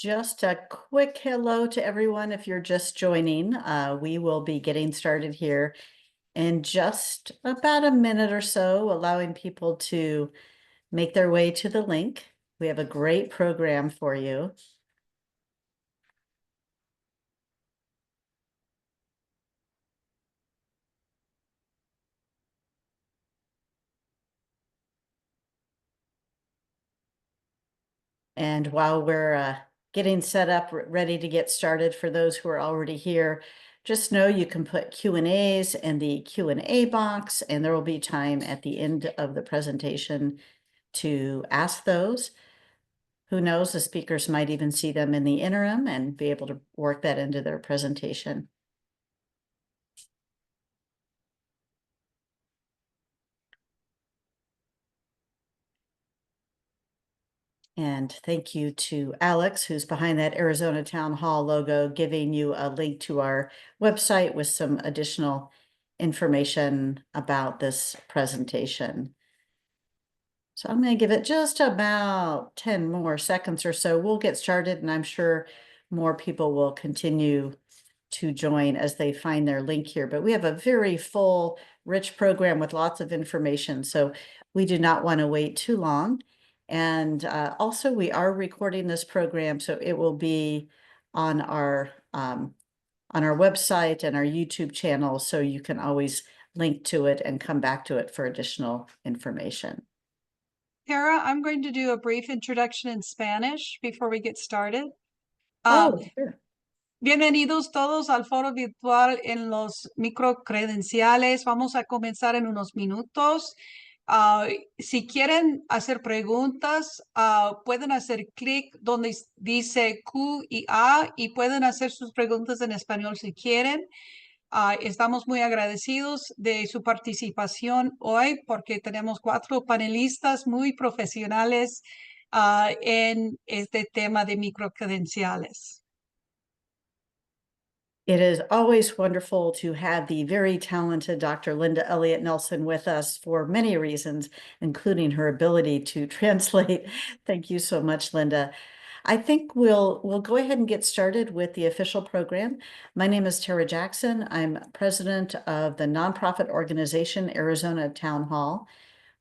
Just a quick hello to everyone if you're just joining. We will be getting started here in just about a minute or so, allowing people to make their way to the link. We have a great program for you. And while we're getting set up, ready to get started, for those who are already here, just know you can put Q&As in the Q&A box, and there will be time at the end of the presentation to ask those. Who knows, the speakers might even see them in the interim and be able to work that into their presentation. And thank you to Alex, who's behind that Arizona Town Hall logo, giving you a link to our website with some additional information about this presentation. So I'm going to give it just about 10 more seconds or so. We'll get started, and I'm sure more people will continue to join as they find their link here. But we have a very full, rich program with lots of information, so we do not want to wait too long. And also, we are recording this program, so it will be on our website and our YouTube channel, so you can always link to it and come back to it for additional information. Tara, I'm going to do a brief introduction in Spanish before we get started. Sure. Bienvenidos todos al foro virtual en los microcredenciales. Vamos a comenzar en unos minutos. Si quieren hacer preguntas, pueden hacer clic donde dice Q y A y pueden hacer sus preguntas en español si quieren. Estamos muy agradecidos de su participación hoy porque tenemos 4 panelistas muy profesionales en este tema de microcredenciales. It is always wonderful to have the very talented Dr. Linda Elliott-Nelson with us for many reasons, including her ability to translate. Thank you so much, Linda. I think we'll go ahead and get started with the official program. My name is Tara Jackson. I'm president of the nonprofit organization Arizona Town Hall.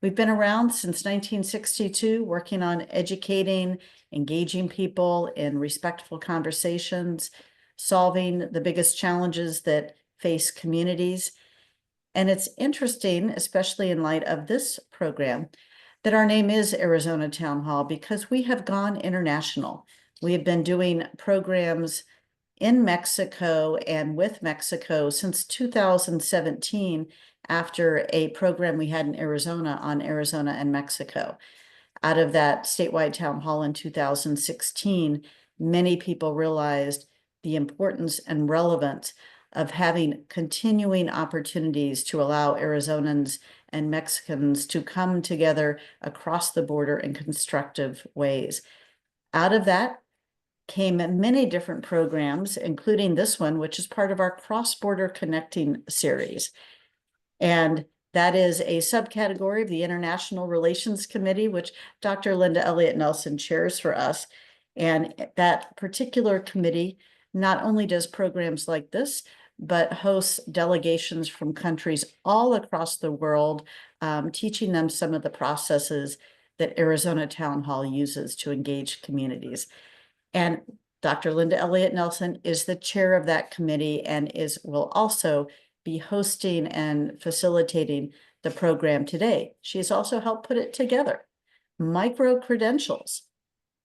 We've been around since 1962, working on educating, engaging people in respectful conversations, solving the biggest challenges that face communities. And it's interesting, especially in light of this program, that our name is Arizona Town Hall because we have gone international. We have been doing programs in Mexico and with Mexico since 2017, after a program we had in Arizona on Arizona and Mexico. Out of that statewide town hall in 2016, many people realized the importance and relevance of having continuing opportunities to allow Arizonans and Mexicans to come together across the border in constructive ways. Out of that came many different programs, including this one, which is part of our Cross-Border Connecting series. And that is a subcategory of the International Relations Committee, which Dr. Linda Elliott-Nelson chairs for us. And that particular committee not only does programs like this, but hosts delegations from countries all across the world, teaching them some of the processes that Arizona Town Hall uses to engage communities. And Dr. Linda Elliott-Nelson is the chair of that committee and will also be hosting and facilitating the program today. She has also helped put it together. Micro-credentials.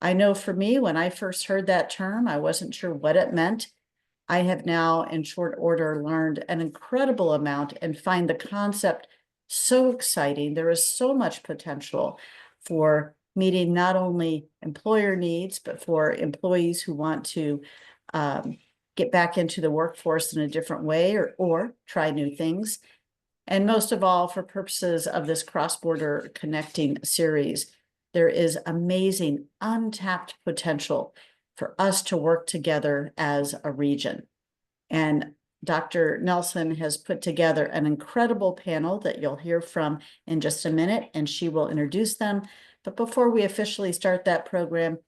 I know for me, when I first heard that term, I wasn't sure what it meant. I have now, in short order, learned an incredible amount and find the concept so exciting. There is so much potential for meeting not only employer needs, but for employees who want to get back into the workforce in a different way or try new things. And most of all, for purposes of this cross-border connecting series, there is amazing untapped potential for us to work together as a region. And Dr. Nelson has put together an incredible panel that you'll hear from in just a minute, and she will introduce them. But before we officially start that program,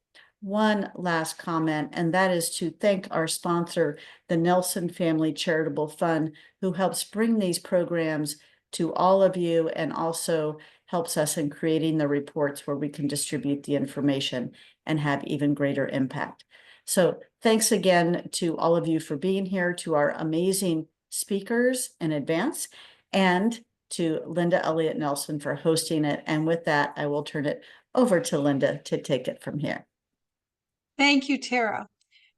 one last comment, and that is to thank our sponsor, the Nelson Family Charitable Fund, who helps bring these programs to all of you and also helps us in creating the reports where we can distribute the information and have even greater impact. So thanks again to all of you for being here, to our amazing speakers in advance, and to Linda Elliott-Nelson for hosting it. And with that, I will turn it over to Linda to take it from here. Thank you, Tara.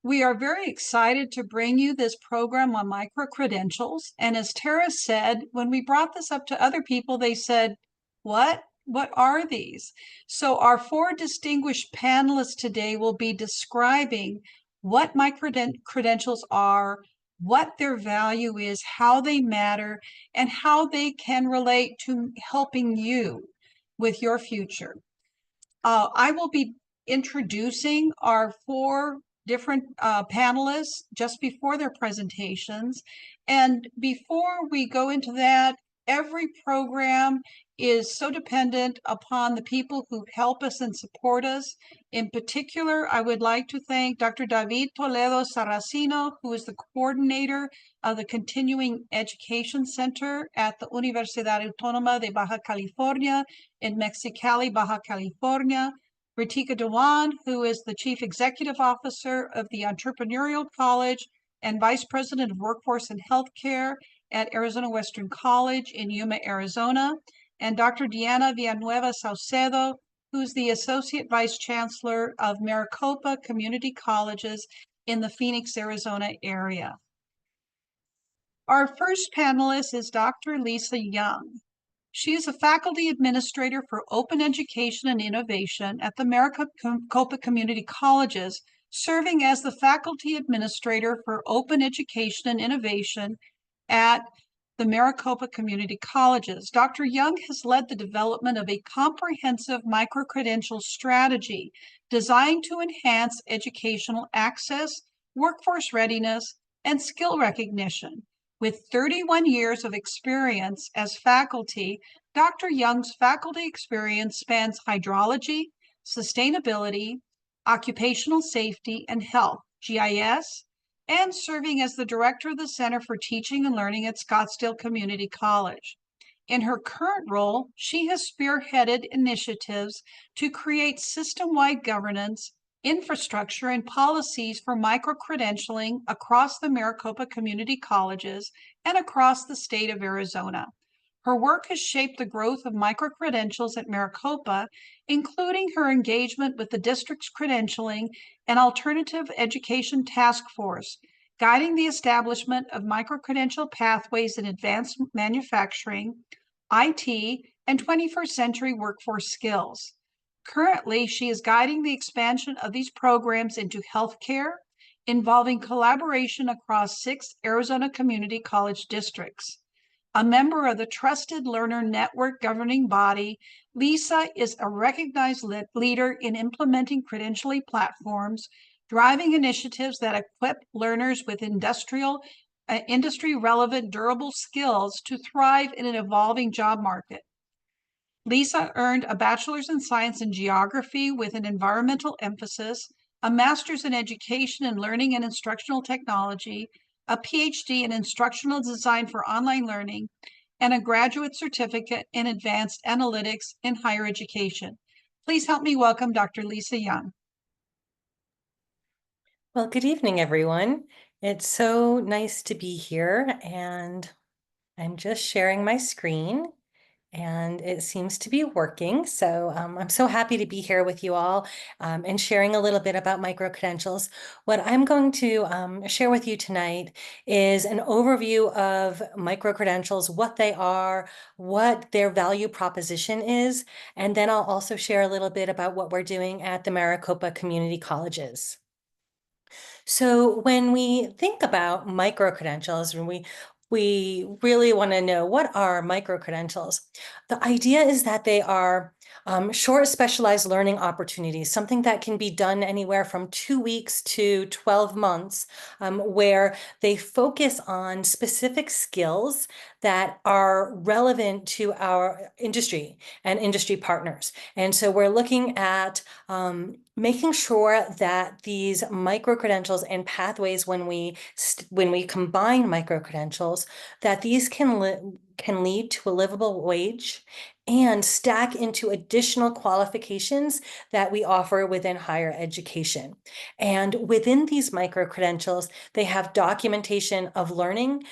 We are very excited to bring you this program on micro-credentials. And as Tara said, when we brought this up to other people, they said, what? What are these? So our four distinguished panelists today will be describing what micro-credentials are, what their value is, how they matter, and how they can relate to helping you with your future. I will be introducing our four different panelists just before their presentations. And before we go into that, every program is so dependent upon the people who help us and support us. In particular, I would like to thank Dr. David Toledo Sarracino, who is the coordinator of the Continuing Education Center at the Universidad Autónoma de Baja California in Mexicali, Baja California. Ritika Dewan, who is the Chief Executive Officer of the Entrepreneurial College and Vice President of Workforce and Healthcare at Arizona Western College in Yuma, Arizona, and Dr. Diana Villanueva Saucedo, who's the Associate Vice Chancellor of Maricopa Community Colleges in the Phoenix, Arizona area. Our first panelist is Dr. Lisa Young. She is a faculty administrator for open education and innovation at the Maricopa Community Colleges, serving as the faculty administrator for open education and innovation at the Maricopa Community Colleges. Dr. Young has led the development of a comprehensive micro-credential strategy designed to enhance educational access, workforce readiness, and skill recognition. With 31 years of experience as faculty, Dr. Young's faculty experience spans hydrology, sustainability, occupational safety and health, GIS, and serving as the director of the Center for Teaching and Learning at Scottsdale Community College. In her current role, she has spearheaded initiatives to create system-wide governance, infrastructure, and policies for micro-credentialing across the Maricopa Community Colleges and across the state of Arizona. Her work has shaped the growth of micro-credentials at Maricopa, including her engagement with the district's credentialing and alternative education task force, guiding the establishment of micro-credential pathways in advanced manufacturing, IT, and 21st century workforce skills. Currently, she is guiding the expansion of these programs into healthcare, involving collaboration across 6 Arizona community college districts. A member of the Trusted Learner Network governing body, Lisa is a recognized leader in implementing credentialing platforms, driving initiatives that equip learners with industry-relevant durable skills to thrive in an evolving job market. Lisa earned a bachelor's in science and geography with an environmental emphasis, a master's in education and learning and instructional technology, a PhD in instructional design for online learning, and a graduate certificate in advanced analytics in higher education. Please help me welcome Dr. Lisa Young. Well, good evening, everyone. It's so nice to be here, and I'm just sharing my screen, and it seems to be working. So I'm so happy to be here with you all and sharing a little bit about micro-credentials. What I'm going to share with you tonight is an overview of micro-credentials, what they are, what their value proposition is, and then I'll also share a little bit about what we're doing at the Maricopa Community Colleges. So when we think about micro-credentials, when we really want to know what are micro-credentials, the idea is that they are Short specialized learning opportunities, something that can be done anywhere from 2 weeks to 12 months, where they focus on specific skills that are relevant to our industry and industry partners. And so we're looking at making sure that these micro-credentials and pathways, when we combine micro-credentials, that these can lead to a livable wage and stack into additional qualifications that we offer within higher education. And within these micro-credentials, they have documentation of learning,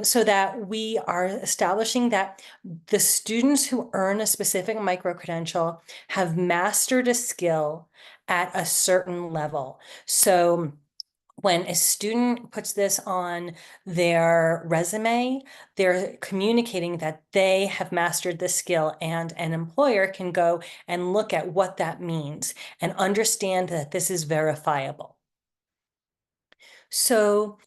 so that we are establishing that the students who earn a specific micro-credential have mastered a skill at a certain level. So when a student puts this on their resume, they're communicating that they have mastered this skill, and an employer can go and look at what that means and understand that this is verifiable. So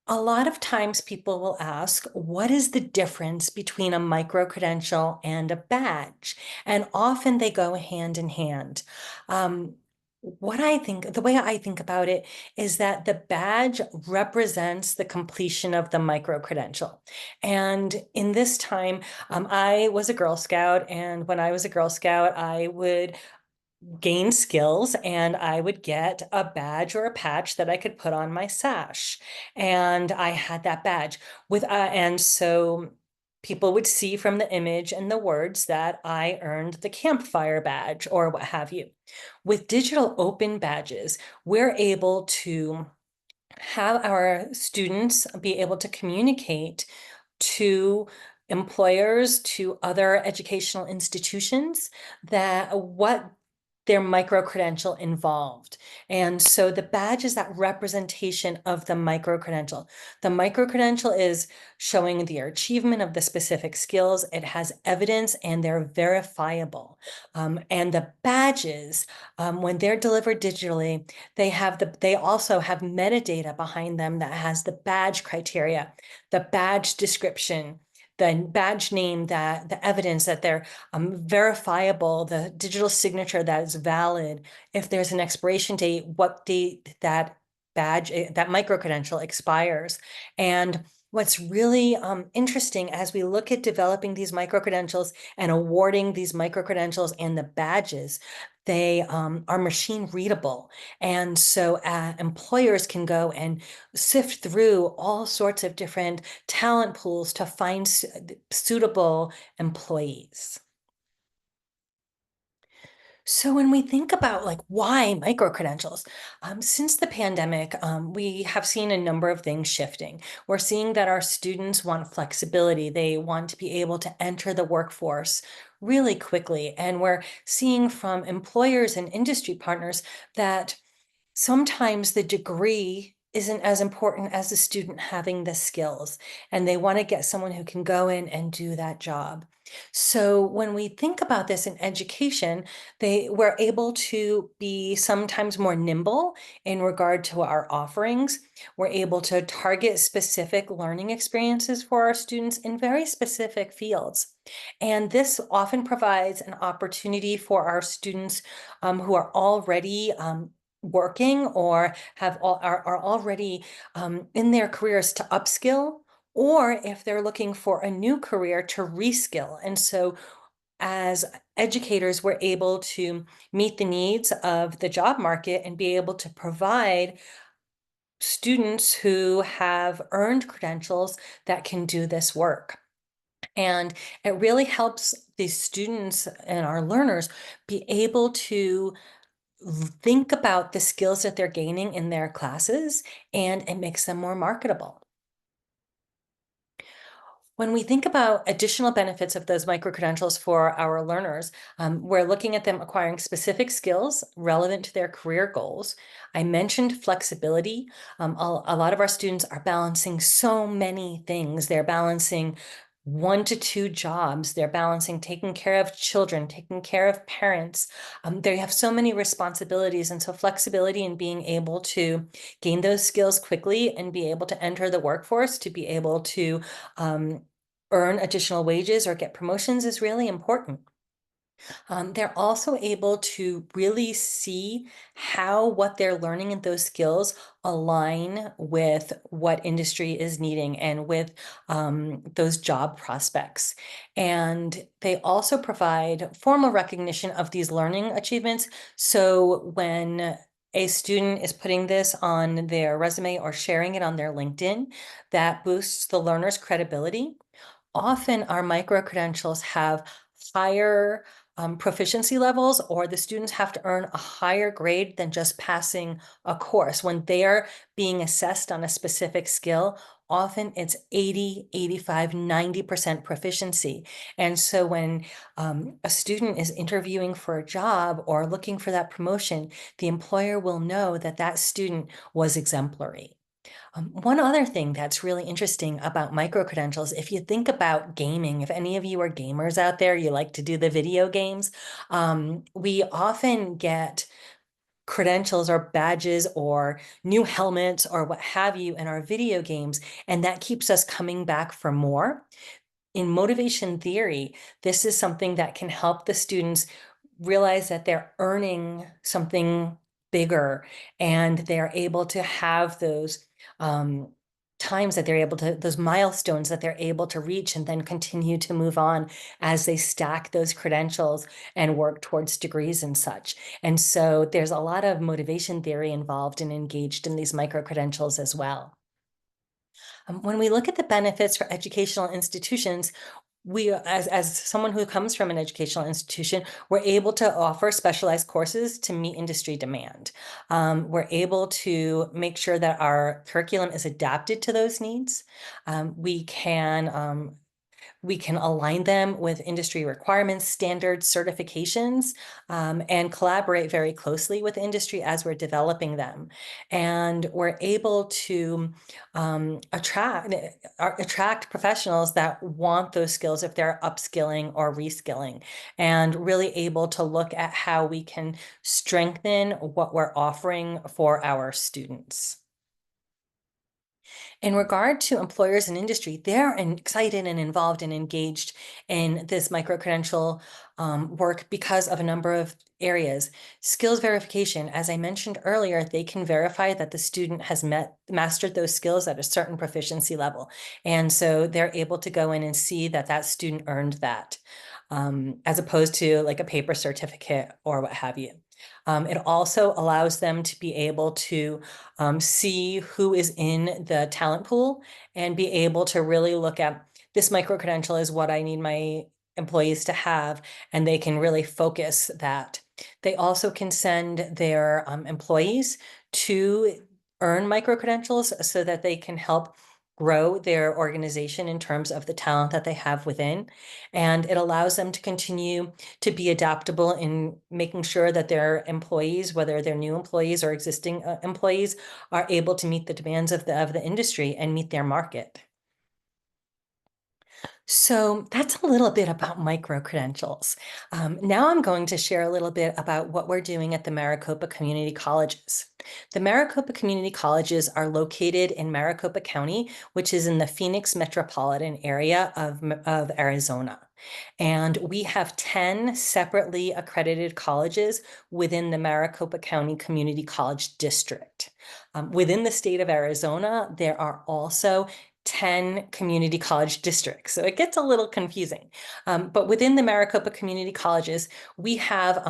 a lot of times people will ask, what is the difference between a micro-credential and a badge? And often they go hand in hand. The way I think about it is that the badge represents the completion of the micro-credential. And in this time, I was a Girl Scout, and when I was a Girl Scout, I would gain skills and I would get a badge or a patch that I could put on my sash. And I had that badge and so people would see from the image and the words that I earned the campfire badge or what have you. With digital open badges, we're able to have our students be able to communicate to employers, to other educational institutions, that what their micro-credential involved. And so the badge is that representation of the micro-credential. The micro-credential is showing their achievement of the specific skills. It has evidence and they're verifiable. And the badges, when they're delivered digitally, they also have metadata behind them that has the badge criteria, the badge description, the badge name, that the evidence that they're verifiable, the digital signature that is valid. If there's an expiration date, what date that badge, that micro-credential expires. And what's really interesting as we look at developing these micro-credentials and awarding these micro-credentials and the badges, they are machine readable. And so employers can go and sift through all sorts of different talent pools to find suitable employees. So when we think about why micro-credentials, since the pandemic, we have seen a number of things shifting. We're seeing that our students want flexibility. They want to be able to enter the workforce really quickly. And we're seeing from employers and industry partners that sometimes the degree isn't as important as the student having the skills, and they want to get someone who can go in and do that job. So when we think about this in education, we're able to be sometimes more nimble in regard to our offerings. We're able to target specific learning experiences for our students in very specific fields. And this often provides an opportunity for our students who are already working or are already in their careers to upskill, or if they're looking for a new career to reskill. And so as educators, we're able to meet the needs of the job market and be able to provide students who have earned credentials that can do this work. And it really helps the students and our learners be able to think about the skills that they're gaining in their classes, and it makes them more marketable. When we think about additional benefits of those micro-credentials for our learners, we're looking at them acquiring specific skills relevant to their career goals. I mentioned flexibility. A lot of our students are balancing so many things. They're balancing 1 to 2 jobs. They're balancing taking care of children, taking care of parents. They have so many responsibilities, and so flexibility in being able to gain those skills quickly and be able to enter the workforce, to be able to earn additional wages or get promotions is really important. They're also able to really see how what they're learning in those skills align with what industry is needing and with those job prospects. And they also provide formal recognition of these learning achievements. So when a student is putting this on their resume or sharing it on their LinkedIn, that boosts the learner's credibility. Often our micro-credentials have higher proficiency levels, or the students have to earn a higher grade than just passing a course. When they're being assessed on a specific skill, often it's 80, 85, 90% proficiency. And so when a student is interviewing for a job or looking for that promotion, the employer will know that that student was exemplary. One other thing that's really interesting about micro-credentials, if you think about gaming, if any of you are gamers out there, you like to do the video games, we often get credentials or badges or new helmets or what have you in our video games, and that keeps us coming back for more. In motivation theory, this is something that can help the students realize that they're earning something bigger, and they're able to have those times that they're able to, those milestones that they're able to reach and then continue to move on as they stack those credentials and work towards degrees and such. And so there's a lot of motivation theory involved and engaged in these micro-credentials as well. When we look at the benefits for educational institutions, we, as someone who comes from an educational institution, we're able to offer specialized courses to meet industry demand. We're able to make sure that our curriculum is adapted to those needs. We can align them with industry requirements, standards, certifications, and collaborate very closely with industry as we're developing them. And we're able to attract professionals that want those skills if they're upskilling or reskilling, and really able to look at how we can strengthen what we're offering for our students. In regard to employers and industry, they're excited and involved and engaged in this micro-credential work because of a number of areas. Skills verification, as I mentioned earlier, they can verify that the student has mastered those skills at a certain proficiency level. And so they're able to go in and see that that student earned that, as opposed to like a paper certificate or what have you. It also allows them to be able to see who is in the talent pool and be able to really look at this micro-credential is what I need my employees to have, and they can really focus that. They also can send their employees to earn micro-credentials so that they can help grow their organization in terms of the talent that they have within. And it allows them to continue to be adaptable in making sure that their employees, whether they're new employees or existing employees, are able to meet the demands of the industry and meet their market. So that's a little bit about micro-credentials. Now I'm going to share a little bit about what we're doing at the Maricopa Community Colleges. The Maricopa Community Colleges are located in Maricopa County, which is in the Phoenix metropolitan area of Arizona. And we have 10 separately accredited colleges within the Maricopa County Community College District. Within the state of Arizona, there are also 10 community college districts. So it gets a little confusing. But within the Maricopa Community Colleges, we have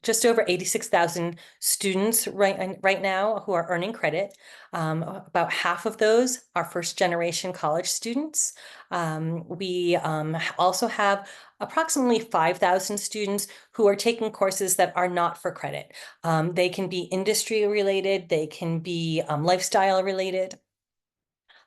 just over 86,000 students right now who are earning credit. About half of those are first generation college students. We also have approximately 5,000 students who are taking courses that are not for credit. They can be industry related, they can be lifestyle related.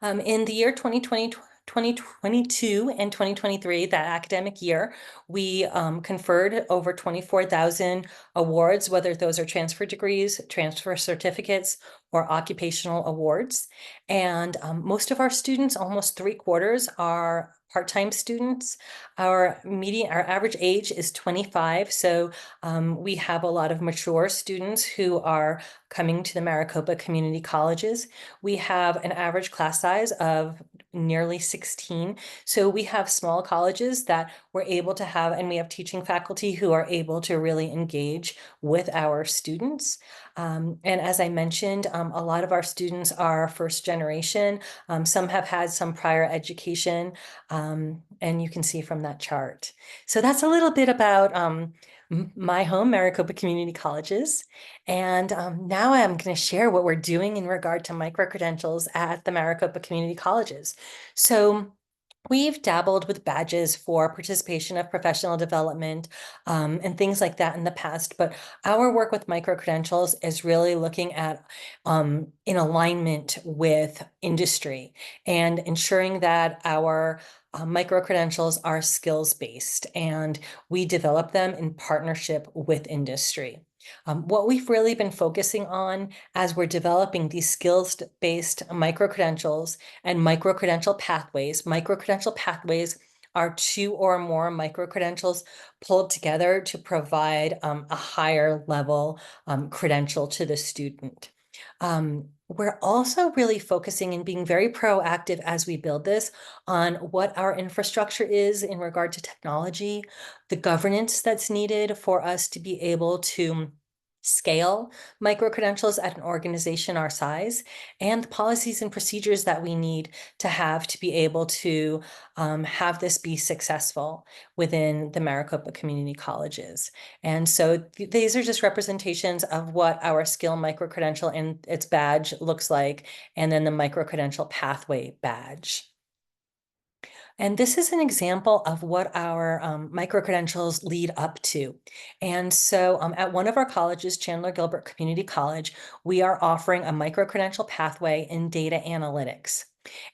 In the year 2020, 2022 and 2023, that academic year, we conferred over 24,000 awards, whether those are transfer degrees, transfer certificates, or occupational awards. And most of our students, almost 3/4, are part-time students. Our average age is 25, so we have a lot of mature students who are coming to the Maricopa Community Colleges. We have an average class size of nearly 16. So we have small colleges that we're able to have, and we have teaching faculty who are able to really engage with our students. And as I mentioned, a lot of our students are first generation. Some have had some prior education, and you can see from that chart. So that's a little bit about my home, Maricopa Community Colleges. And now I'm going to share what we're doing in regard to micro-credentials at the Maricopa Community Colleges. So we've dabbled with badges for participation of professional development and things like that in the past, but our work with micro-credentials is really looking at in alignment with industry and ensuring that our micro-credentials are skills-based, and we develop them in partnership with industry. What we've really been focusing on as we're developing these skills-based micro-credentials and micro-credential pathways. Micro-credential pathways are 2 or more micro-credentials pulled together to provide a higher level credential to the student. We're also really focusing and being very proactive as we build this on what our infrastructure is in regard to technology, the governance that's needed for us to be able to scale micro-credentials at an organization our size, and the policies and procedures that we need to have be able to have this be successful within the Maricopa Community Colleges. And so these are just representations of what our skill micro-credential and its badge looks like, and then the micro-credential pathway badge. And this is an example of what our micro-credentials lead up to. And so at one of our colleges, Chandler Gilbert Community College, we are offering a micro-credential pathway in data analytics.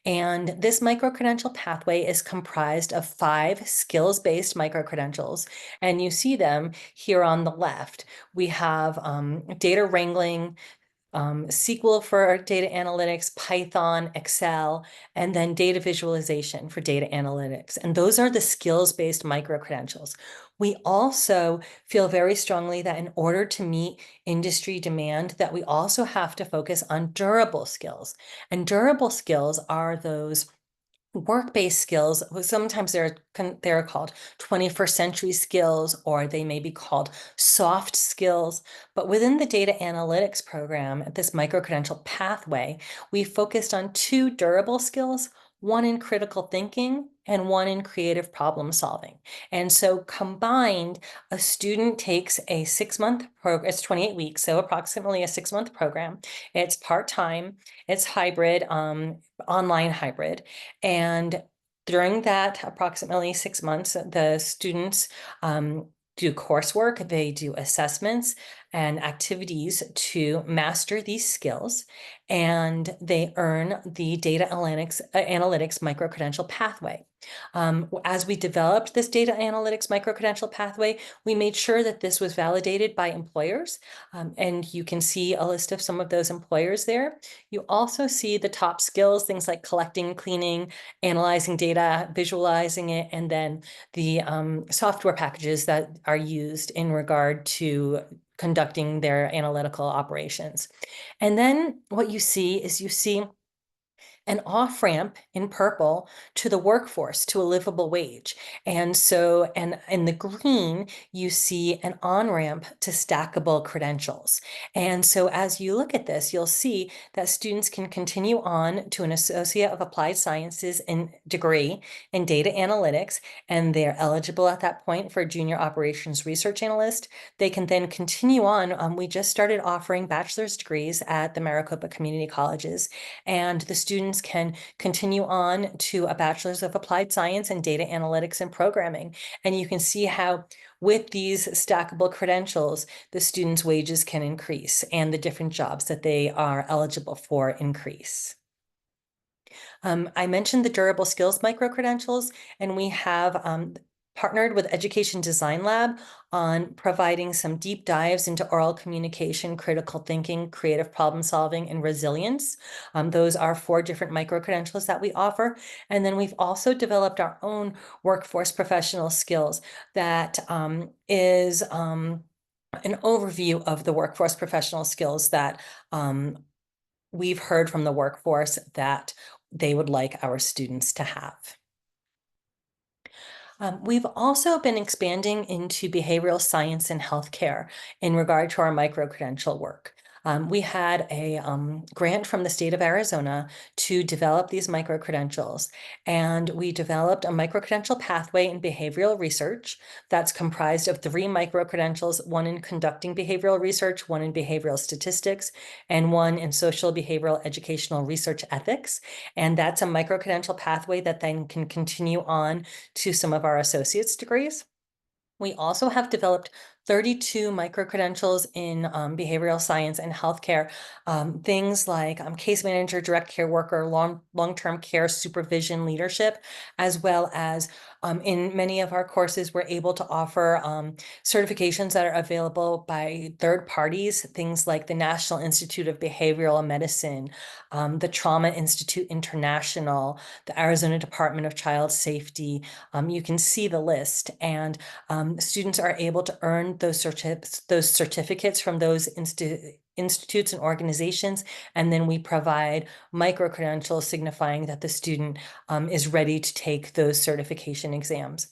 And this micro-credential pathway is comprised of 5 skills-based micro-credentials, and you see them here on the left. We have data wrangling, SQL for data analytics, Python, Excel, and then data visualization for data analytics. And those are the skills-based micro-credentials. We also feel very strongly that in order to meet industry demand, that we also have to focus on durable skills. And durable skills are those work-based skills. Sometimes they're called 21st century skills, or they may be called soft skills. But within the data analytics program, this micro-credential pathway, we focused on 2 durable skills, one in critical thinking and one in creative problem solving. And so combined, a student takes a 6-month program. It's 28 weeks, so approximately a 6-month program. It's part-time, it's hybrid, online hybrid. And during that approximately 6 months, the students do coursework, they do assessments and activities to master these skills, and they earn the data analytics micro-credential pathway. As we developed this data analytics micro-credential pathway, we made sure that this was validated by employers, and you can see a list of some of those employers there. You also see the top skills, things like collecting, cleaning, analyzing data, visualizing it, and then the software packages that are used in regard to conducting their analytical operations. And then what you see is an off-ramp in purple to the workforce, to a livable wage. And so, and in the green, you see an on-ramp to stackable credentials. And so as you look at this, you'll see that students can continue on to an Associate of Applied Sciences degree in data analytics, and they're eligible at that point for a Junior Operations Research Analyst. They can then continue on. We just started offering bachelor's degrees at the Maricopa Community Colleges, and the students can continue on to a Bachelor's of Applied Science in Data Analytics and Programming. And you can see how with these stackable credentials, the students' wages can increase and the different jobs that they are eligible for increase. I mentioned the durable skills micro-credentials, and we have partnered with Education Design Lab on providing some deep dives into oral communication, critical thinking, creative problem solving, and resilience. Those are 4 different micro-credentials that we offer. And then we've also developed our own workforce professional skills that is an overview of the workforce professional skills that we've heard from the workforce that they would like our students to have. We've also been expanding into behavioral science and healthcare in regard to our micro-credential work. We had a grant from the state of Arizona to develop these micro-credentials, and we developed a micro-credential pathway in behavioral research that's comprised of 3 micro-credentials, one in conducting behavioral research, one in behavioral statistics, and one in social behavioral educational research ethics. And that's a micro-credential pathway that then can continue on to some of our associate's degrees. We also have developed 32 micro-credentials in behavioral science and healthcare, things like case manager, direct care worker, long-term care supervision leadership, as well as in many of our courses, we're able to offer certifications that are available by third parties, things like the National Institute of Behavioral Medicine, the Trauma Institute International, the Arizona Department of Child Safety. You can see the list, and students are able to earn those certificates from those institutes and organizations, and then we provide micro-credentials signifying that the student is ready to take those certification exams.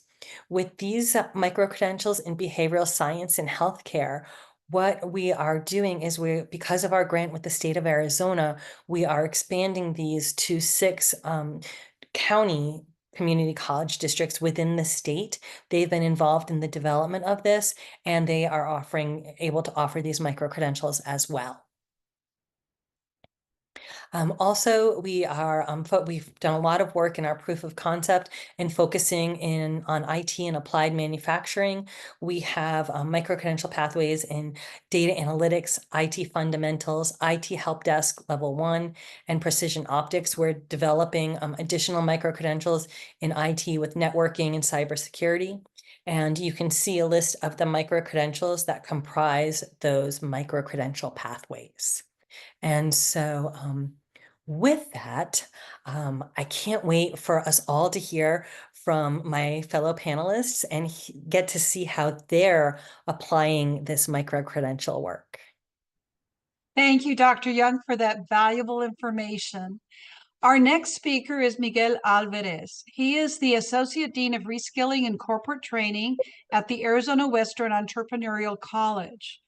With these micro-credentials in behavioral science and healthcare, what we are doing is because of our grant with the state of Arizona, we are expanding these to 6 county community college districts within the state. They've been involved in the development of this, and they are able to offer these micro-credentials as well. Also, we've done a lot of work in our proof of concept and focusing on IT and applied manufacturing. We have micro-credential pathways in data analytics, IT fundamentals, IT help desk level 1, and precision optics. We're developing additional micro-credentials in IT with networking and cybersecurity. And you can see a list of the micro-credentials that comprise those micro-credential pathways. And so with that, I can't wait for us all to hear from my fellow panelists and get to see how they're applying this micro-credential work. Thank you, Dr. Young, for that valuable information. Our next speaker is Miguel Alvarez. He is the Associate Dean of Reskilling and Corporate Training at the Arizona Western Entrepreneurial College.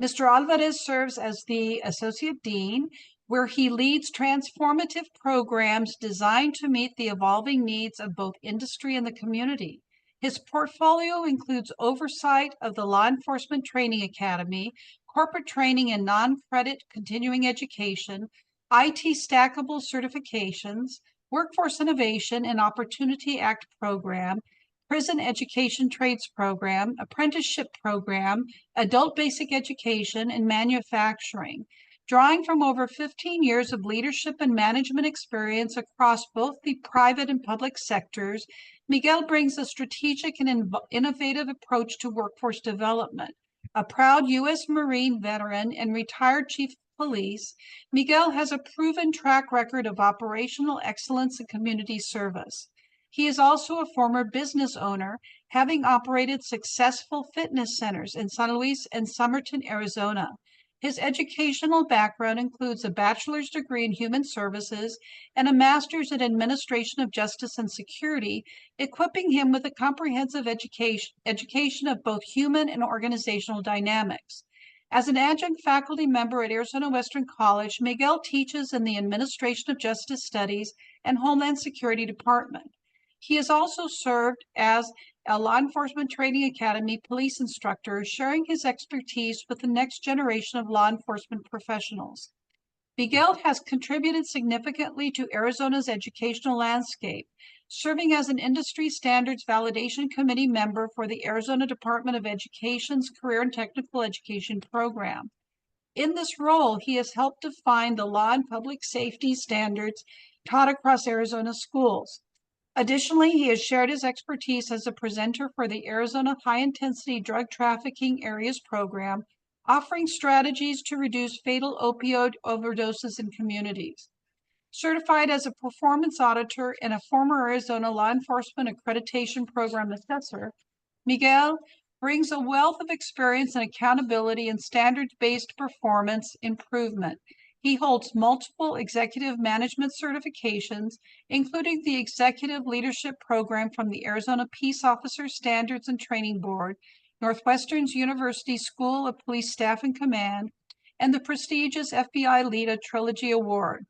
Mr. Alvarez serves as the Associate Dean, where he leads transformative programs designed to meet the evolving needs of both industry and the community. His portfolio includes oversight of the Law Enforcement Training Academy, corporate training and non-credit continuing education, IT stackable certifications, Workforce Innovation and Opportunity Act program, Prison Education Trades program, Apprenticeship program, Adult Basic Education, and Manufacturing. Drawing from over 15 years of leadership and management experience across both the private and public sectors, Miguel brings a strategic and innovative approach to workforce development. A proud U.S. Marine veteran and retired chief of police, Miguel has a proven track record of operational excellence and community service. He is also a former business owner, having operated successful fitness centers in San Luis and Somerton, Arizona. His educational background includes a bachelor's degree in human services and a master's in administration of justice and security, equipping him with a comprehensive education of both human and organizational dynamics. As an adjunct faculty member at Arizona Western College, Miguel teaches in the Administration of Justice Studies and Homeland Security Department. He has also served as a Law Enforcement Training Academy police instructor, sharing his expertise with the next generation of law enforcement professionals. Miguel has contributed significantly to Arizona's educational landscape, serving as an industry standards validation committee member for the Arizona Department of Education's Career and Technical Education program. In this role, he has helped define the law and public safety standards taught across Arizona schools. Additionally, he has shared his expertise as a presenter for the Arizona High Intensity Drug Trafficking Areas program, offering strategies to reduce fatal opioid overdoses in communities. Certified as a performance auditor and a former Arizona Law Enforcement Accreditation Program assessor, Miguel brings a wealth of experience in accountability and standards-based performance improvement. He holds multiple executive management certifications, including the Executive Leadership Program from the Arizona Peace Officer Standards and Training Board, Northwestern's University School of Police Staff and Command, and the prestigious FBI LEADA Trilogy Award.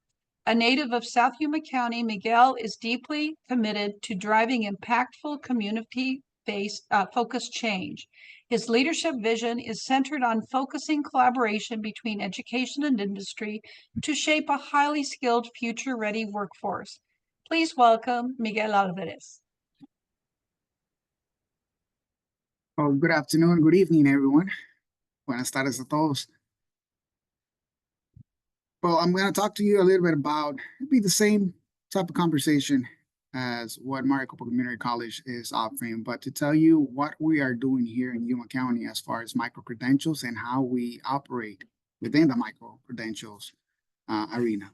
A native of South Yuma County, Miguel is deeply committed to driving impactful community-based focused change. His leadership vision is centered on focusing collaboration between education and industry to shape a highly skilled, future-ready workforce. Please welcome Miguel Alvarez. Oh, good afternoon, good evening, everyone. Buenas tardes a todos. Well, I'm going to talk to you a little bit about, it'll be the same type of conversation as what Maricopa Community College is offering, but to tell you what we are doing here in Yuma County as far as micro-credentials and how we operate within the micro-credentials arena.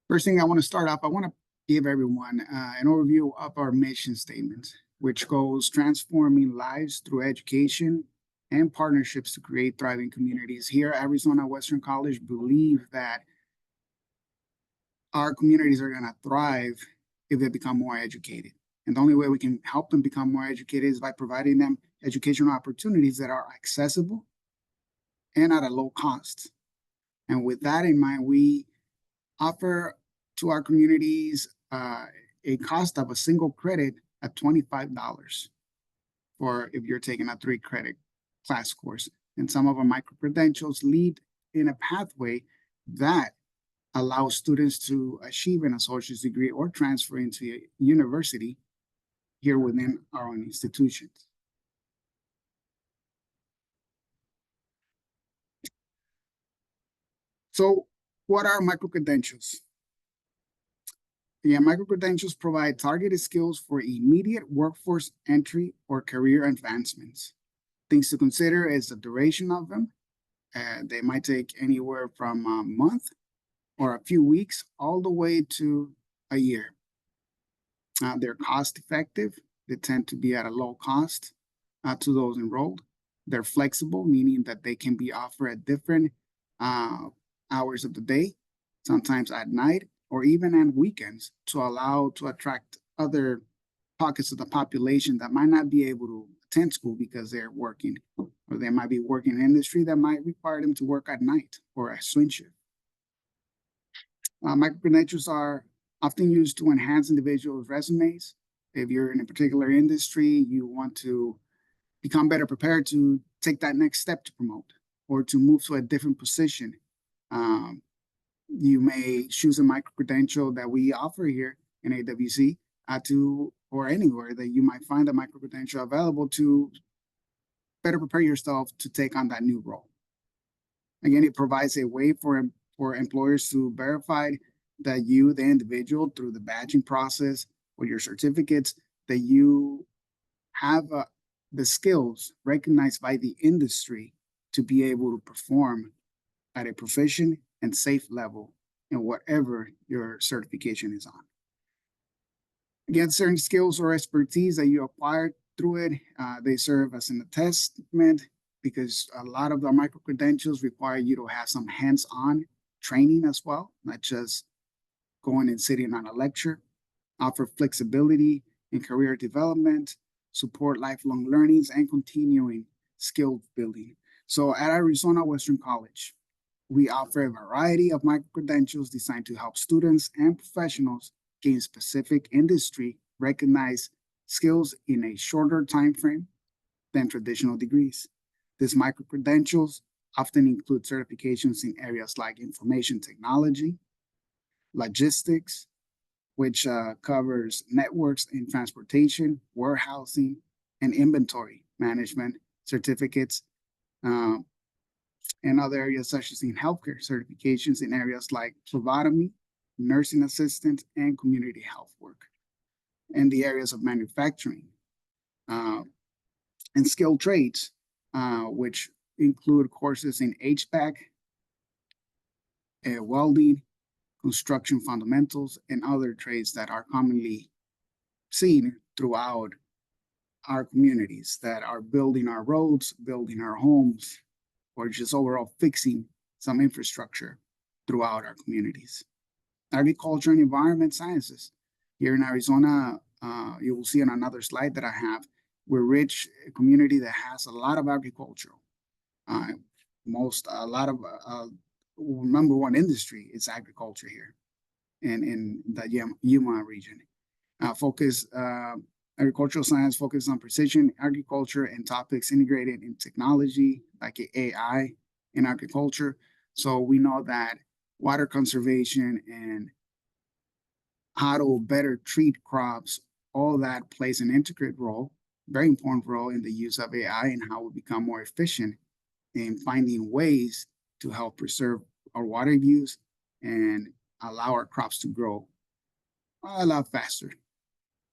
First thing I want to start off, I want to give everyone an overview of our mission statement, which goes transforming lives through education and partnerships to create thriving communities. Here at Arizona Western College, believe that our communities are going to thrive if they become more educated. And the only way we can help them become more educated is by providing them educational opportunities that are accessible and at a low cost. And with that in mind, we offer to our communities a cost of a single credit at $25 for if you're taking a 3-credit class course. And some of our micro-credentials lead in a pathway that allows students to achieve an associate's degree or transfer into a university here within our own institutions. So what are micro-credentials? Yeah, micro-credentials provide targeted skills for immediate workforce entry or career advancements. Things to consider is the duration of them. They might take anywhere from a month or a few weeks all the way to a year. They're cost effective. They tend to be at a low cost to those enrolled. They're flexible, meaning that they can be offered at different hours of the day, sometimes at night, or even on weekends to attract other pockets of the population that might not be able to attend school because they're working, or they might be working in an industry that might require them to work at night or a swing shift. Micro-credentials are often used to enhance individuals' resumes. If you're in a particular industry, you want to become better prepared to take that next step to promote or to move to a different position. You may choose a micro-credential that we offer here in AWC or anywhere that you might find a micro-credential available to better prepare yourself to take on that new role. Again, it provides a way for employers to verify that you, the individual, through the badging process or your certificates, that you have the skills recognized by the industry to be able to perform at a proficient and safe level in whatever your certification is on. Again, certain skills or expertise that you acquired through it, they serve as an attestment because a lot of the micro-credentials require you to have some hands-on training as well, not just going and sitting on a lecture. Offer flexibility in career development, support lifelong learnings, and continuing skill building. So at Arizona Western College, we offer a variety of micro-credentials designed to help students and professionals gain specific industry recognized skills in a shorter time frame than traditional degrees. These micro-credentials often include certifications in areas like information technology, logistics, which covers networks in transportation, warehousing, and inventory management certificates, and other areas such as in healthcare certifications in areas like phlebotomy, nursing assistant, and community health work. In the areas of manufacturing and skilled trades, which include courses in HVAC, welding, construction fundamentals, and other trades that are commonly seen throughout our communities that are building our roads, building our homes, or just overall fixing some infrastructure throughout our communities. Agriculture and environment sciences. Here in Arizona, you will see on another slide that I have, we're a rich community that has a lot of agricultural. Number one industry is agriculture here in the Yuma region. Agricultural science focuses on precision agriculture and topics integrated in technology like AI in agriculture. So we know that water conservation and how to better treat crops, all that plays an intricate role, very important role in the use of AI and how we become more efficient in finding ways to help preserve our water use and allow our crops to grow a lot faster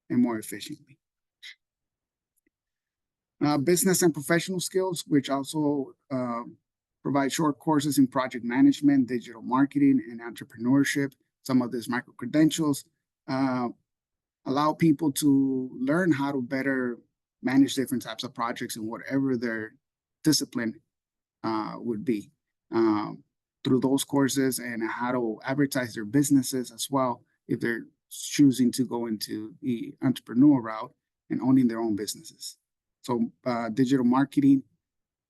and more efficiently. Business and professional skills, which also provide short courses in project management, digital marketing, and entrepreneurship. Some of these micro-credentials allow people to learn how to better manage different types of projects in whatever their discipline would be through those courses, and how to advertise their businesses as well if they're choosing to go into the entrepreneurial route and owning their own businesses. So digital marketing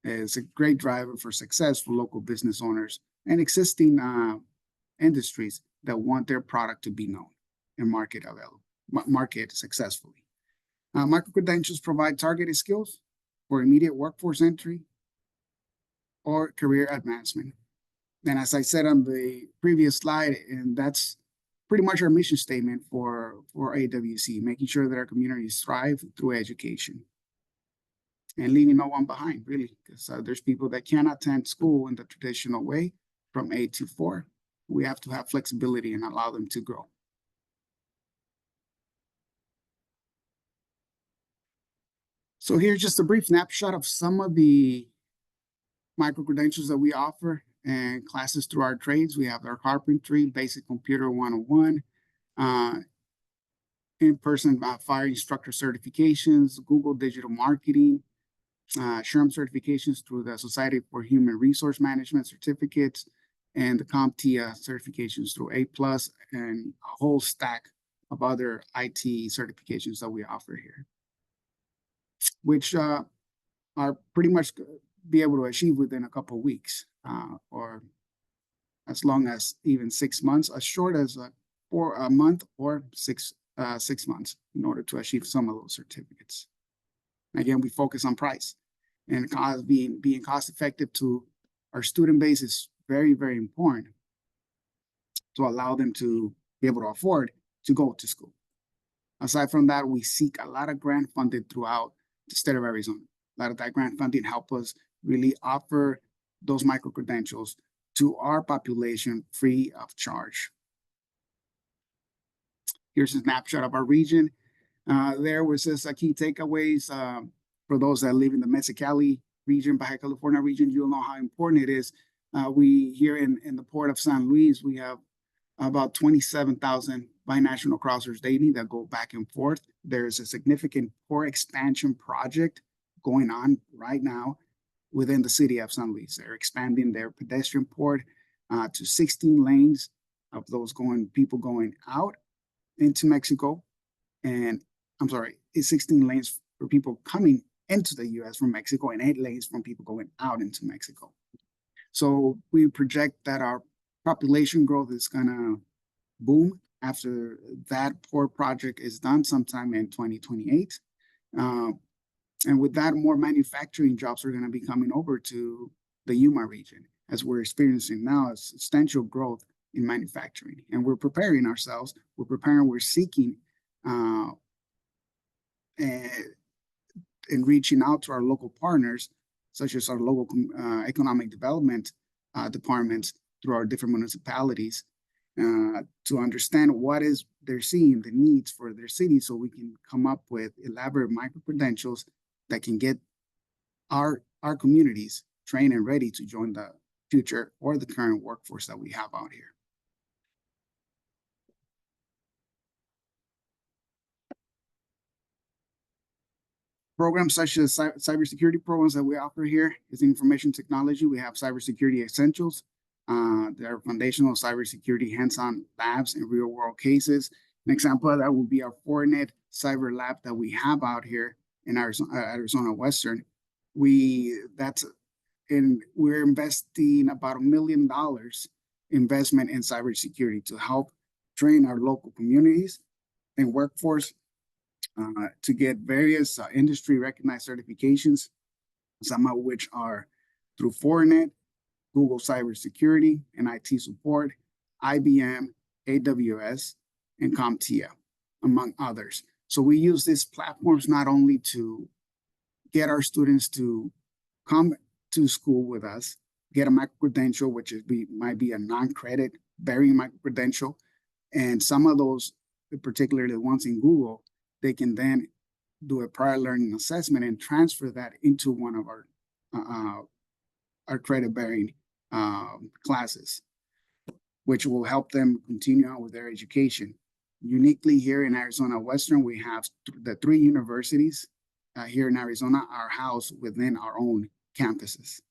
is a great driver for success for local business owners and existing industries that want their product to be known and market successfully. Micro-credentials provide targeted skills for immediate workforce entry or career advancement. And as I said on the previous slide, and that's pretty much our mission statement for AWC, making sure that our communities thrive through education and leaving no one behind, really, because there's people that cannot attend school in the traditional way from 8 to 4. We have to have flexibility and allow them to grow. So here's just a brief snapshot of some of the micro-credentials that we offer and classes through our trades. We have our carpentry, basic computer 101, in-person fire instructor certifications, Google digital marketing, SHRM certifications through the Society for Human Resource Management certificates, and the CompTIA certifications through A+, and a whole stack of other IT certifications that we offer here, which are pretty much be able to achieve within a couple of weeks, or as long as even 6 months, as short as for a month or 6 months in order to achieve some of those certificates. Again, we focus on price, and being cost effective to our student base is very, very important to allow them to be able to afford to go to school. Aside from that, we seek a lot of grant funding throughout the state of Arizona. A lot of that grant funding help us really offer those micro-credentials to our population free of charge. Here's a snapshot of our region. There was just key takeaways for those that live in the Mexicali region, Baja California region. You'll know how important it is. We here in the port of San Luis, we have about 27,000 binational crossers daily that go back and forth. There's a significant port expansion project going on right now within the city of San Luis. They're expanding their pedestrian port to 16 lanes of those people going out into Mexico. And I'm sorry, it's 16 lanes for people coming into the US from Mexico and 8 lanes from people going out into Mexico. So we project that our population growth is gonna boom after that port project is done sometime in 2028. And with that, more manufacturing jobs are going to be coming over to the Yuma region, as we're experiencing now a substantial growth in manufacturing. And we're preparing ourselves, we're seeking and reaching out to our local partners, such as our local economic development departments through our different municipalities, to understand what is they're seeing, the needs for their city, so we can come up with elaborate micro-credentials that can get our communities trained and ready to join the future or the current workforce that we have out here. Programs such as cybersecurity programs that we offer here is information technology. We have cybersecurity essentials. There are foundational cybersecurity hands-on labs and real-world cases. An example of that would be our Fortinet cyber lab that we have out here in Arizona Western. We're investing about $1 million investment in cybersecurity to help train our local communities and workforce to get various industry recognized certifications, some of which are through Fortinet, Google Cybersecurity and IT Support, IBM, AWS, and CompTIA, among others. So we use these platforms not only to get our students to come to school with us, get a micro-credential, which might be a non-credit bearing micro-credential, and some of those, particularly the ones in Google, they can then do a prior learning assessment and transfer that into one of our credit-bearing classes, which will help them continue on with their education. Uniquely here in Arizona Western, we have the 3 universities here in Arizona are housed within our own campuses.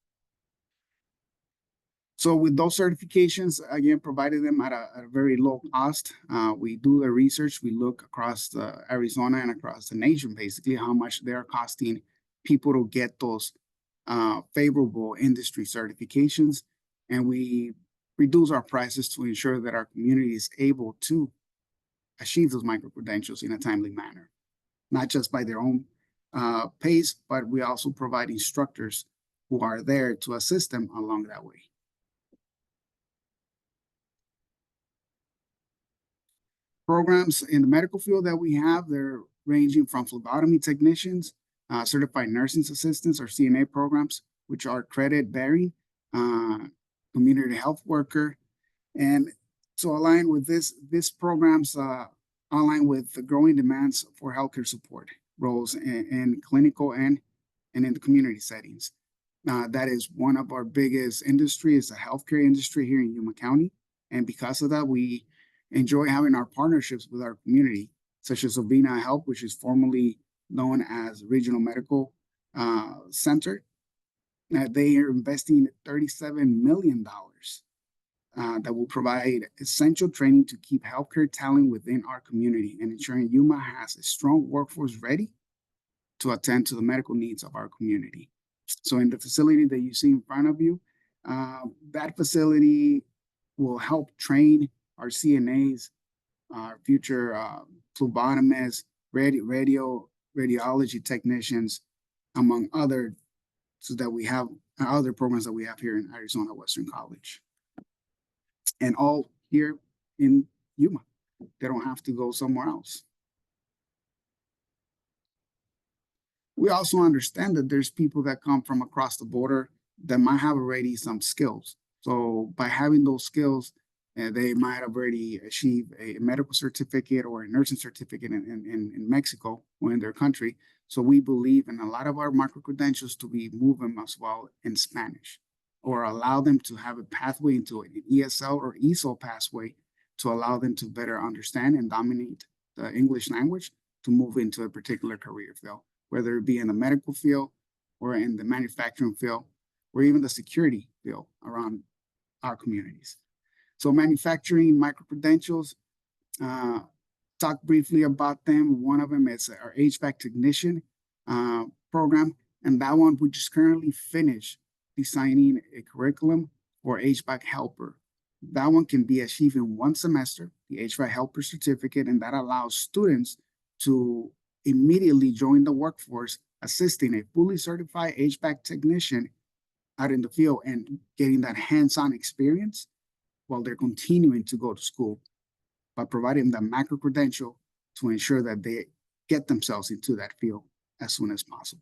So with those certifications, again, provided them at a very low cost. We do the research. We look across Arizona and across the nation, basically, how much they're costing people to get those favorable industry certifications. And we reduce our prices to ensure that our community is able to achieve those micro-credentials in a timely manner, not just by their own pace, but we also provide instructors who are there to assist them along that way. Programs in the medical field that we have, they're ranging from phlebotomy technicians, certified nursing assistants or CNA programs, which are credit bearing, community health worker. And to align with these programs align with the growing demands for healthcare support roles in clinical and in the community settings. That is one of our biggest industries, the healthcare industry here in Yuma County. And because of that, we enjoy having our partnerships with our community, such as Ovina Health, which is formerly known as Regional Medical Center. They are investing $37 million that will provide essential training to keep healthcare talent within our community and ensuring Yuma has a strong workforce ready to attend to the medical needs of our community. So in the facility that you see in front of you, that facility will help train our CNAs, our future phlebotomists, radiology technicians, among other, so that we have other programs that we have here in Arizona Western College. And all here in Yuma. They don't have to go somewhere else. We also understand that there's people that come from across the border that might have already some skills. So by having those skills, they might have already achieved a medical certificate or a nursing certificate in Mexico or in their country. So we believe in a lot of our micro-credentials to be moving as well in Spanish, or allow them to have a pathway into an ESL or ESOL pathway to allow them to better understand and dominate the English language to move into a particular career field, whether it be in the medical field or in the manufacturing field, or even the security field around our communities. So manufacturing micro-credentials, talk briefly about them. One of them is our HVAC technician program, and that one we just currently finished designing a curriculum for HVAC helper. That one can be achieved in 1 semester, the HVAC helper certificate, and that allows students to immediately join the workforce, assisting a fully certified HVAC technician out in the field and getting that hands-on experience while they're continuing to go to school, by providing them macro credential to ensure that they get themselves into that field as soon as possible.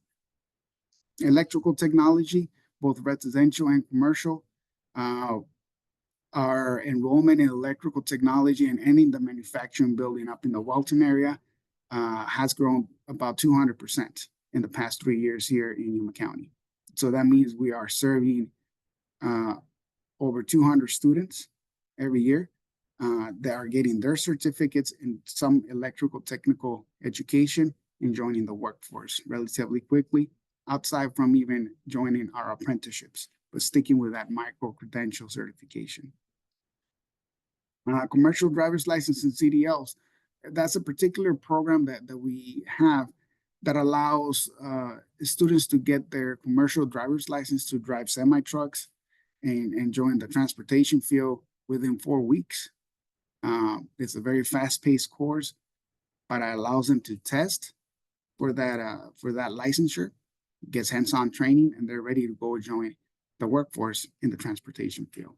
Electrical technology, both residential and commercial, our enrollment in electrical technology and in the manufacturing building up in the Walton area has grown about 200% in the past 3 years here in Yuma County. So that means we are serving over 200 students every year that are getting their certificates in some electrical technical education in joining the workforce relatively quickly, outside from even joining our apprenticeships, but sticking with that micro-credential certification. Commercial driver's license and CDLs, that's a particular program that we have that allows students to get their commercial driver's license to drive semi-trucks and join the transportation field within 4 weeks. It's a very fast-paced course, but it allows them to test for that licensure, gets hands-on training, and they're ready to go join the workforce in the transportation field.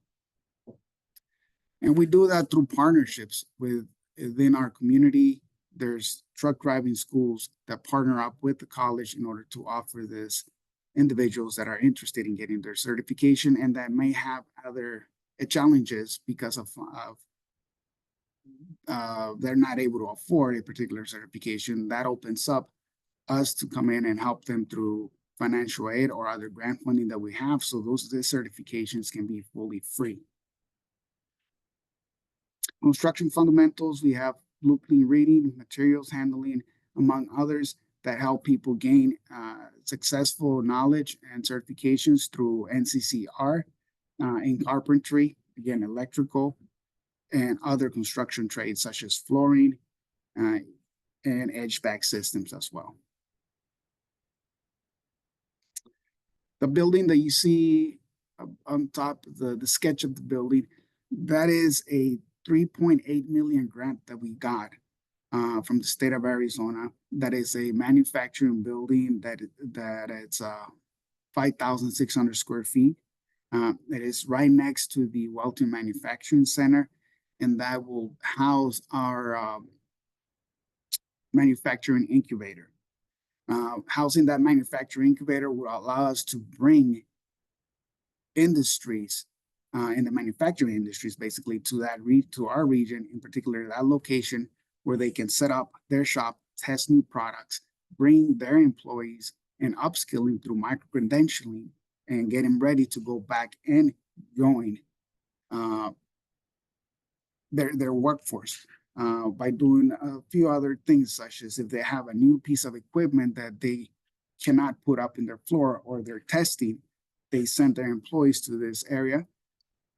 And we do that through partnerships within our community. There's truck driving schools that partner up with the college in order to offer this individuals that are interested in getting their certification and that may have other challenges because of they're not able to afford a particular certification. That opens up us to come in and help them through financial aid or other grant funding that we have, so these certifications can be fully free. Construction fundamentals, we have blueprint reading, materials handling, among others, that help people gain successful knowledge and certifications through NCCR in carpentry, again, electrical, and other construction trades such as flooring and HVAC systems as well. The building that you see on top, the sketch of the building, that is a 3.8 million grant that we got from the state of Arizona. That is a manufacturing building that it's 5,600 square feet. It is right next to the Welton Manufacturing Center, and that will house our manufacturing incubator. Housing that manufacturing incubator will allow us to bring industries in the manufacturing industries basically to our region, in particular that location where they can set up their shop, test new products, bring their employees and upskilling through micro-credentialing and get them ready to go back and join their workforce by doing a few other things, such as if they have a new piece of equipment that they cannot put up in their floor or they're testing, they send their employees to this area,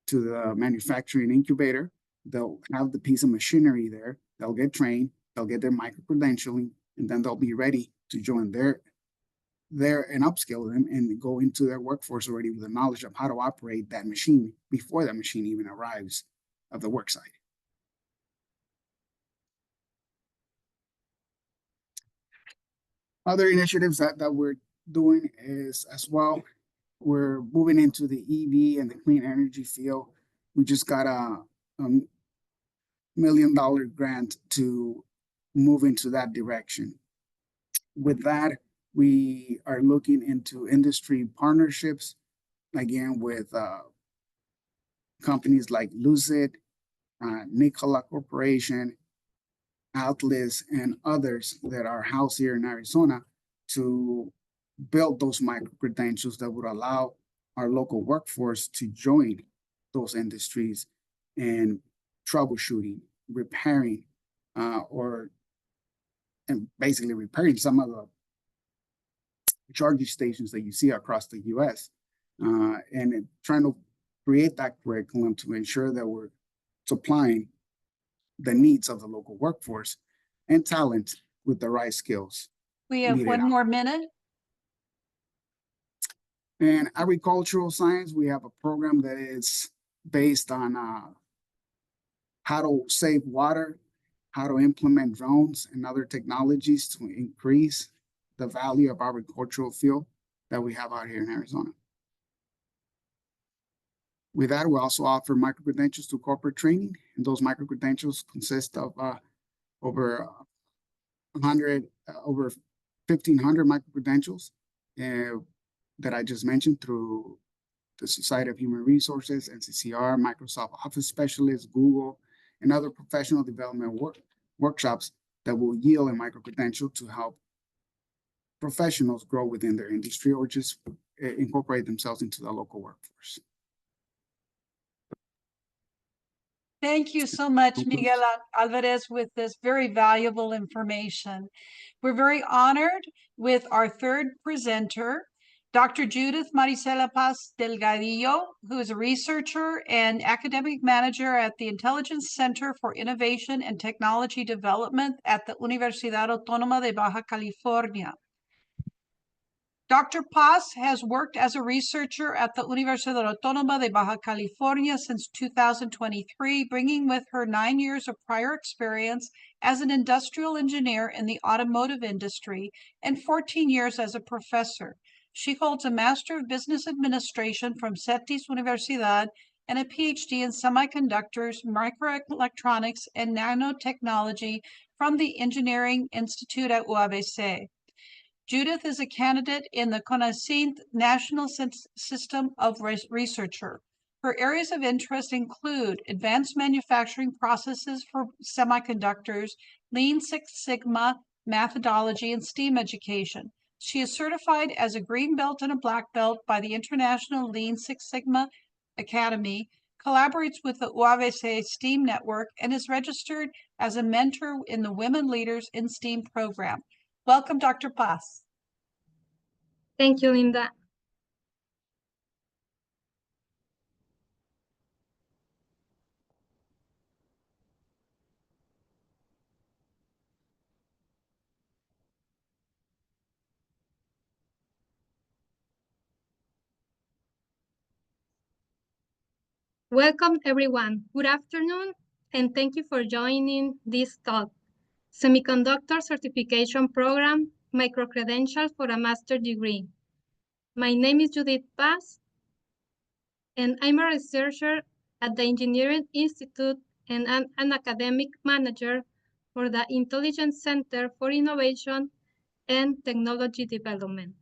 to the manufacturing incubator. They'll have the piece of machinery there. They'll get trained, they'll get their micro-credentialing, and then they'll be ready to join their and upskill them and go into their workforce already with the knowledge of how to operate that machine before that machine even arrives at the work site. Other initiatives that we're doing is as well, we're moving into the EV and the clean energy field. We just got a $1 million grant to move into that direction. With that, we are looking into industry partnerships, again, with companies like Lucid, Nikola Corporation, Atlas, and others that are housed here in Arizona to build those micro-credentials that would allow our local workforce to join those industries and troubleshooting, repairing, and basically repairing some of the charging stations that you see across the US, and trying to create that curriculum to ensure that we're supplying the needs of the local workforce and talent with the right skills. We have one more minute. And agricultural science, we have a program that is based on how to save water, how to implement drones and other technologies to increase the value of our agricultural field that we have out here in Arizona. With that, we also offer micro-credentials to corporate training, and those micro-credentials consist of over 1,500 micro-credentials that I just mentioned through the Society of Human Resources, NCCR, Microsoft Office Specialists, Google, and other professional development workshops that will yield a micro-credential to help professionals grow within their industry or just incorporate themselves into the local workforce. Thank you so much, Miguel Alvarez, with this very valuable information. We're very honored with our third presenter, Dr. Judith Marisela Paz Delgadillo, who is a researcher and academic manager at the Intelligence Center for Innovation and Technology Development at the Universidad Autónoma de Baja California. Dr. Paz has worked as a researcher at the Universidad Autónoma de Baja California since 2023, bringing with her 9 years of prior experience as an industrial engineer in the automotive industry and 14 years as a professor. She holds a Master of Business Administration from CETIS Universidad and a PhD in Semiconductors, Microelectronics, and Nanotechnology from the Engineering Institute at UABC. Judith is a candidate in the CONACYT National System of Researcher. Her areas of interest include advanced manufacturing processes for semiconductors, Lean Six Sigma methodology, and STEAM education. She is certified as a Green Belt and a Black Belt by the International Lean Six Sigma Academy, collaborates with the UABC STEAM Network, and is registered as a mentor in the Women Leaders in STEAM program. Welcome, Dr. Paz. Thank you, Linda. Welcome, everyone. Good afternoon, and thank you for joining this talk, Semiconductor Certification Program, Micro-Credentials for a Master's Degree. My name is Judith Paz, and I'm a researcher at the Engineering Institute and an academic manager for the Intelligence Center for Innovation and Technology Development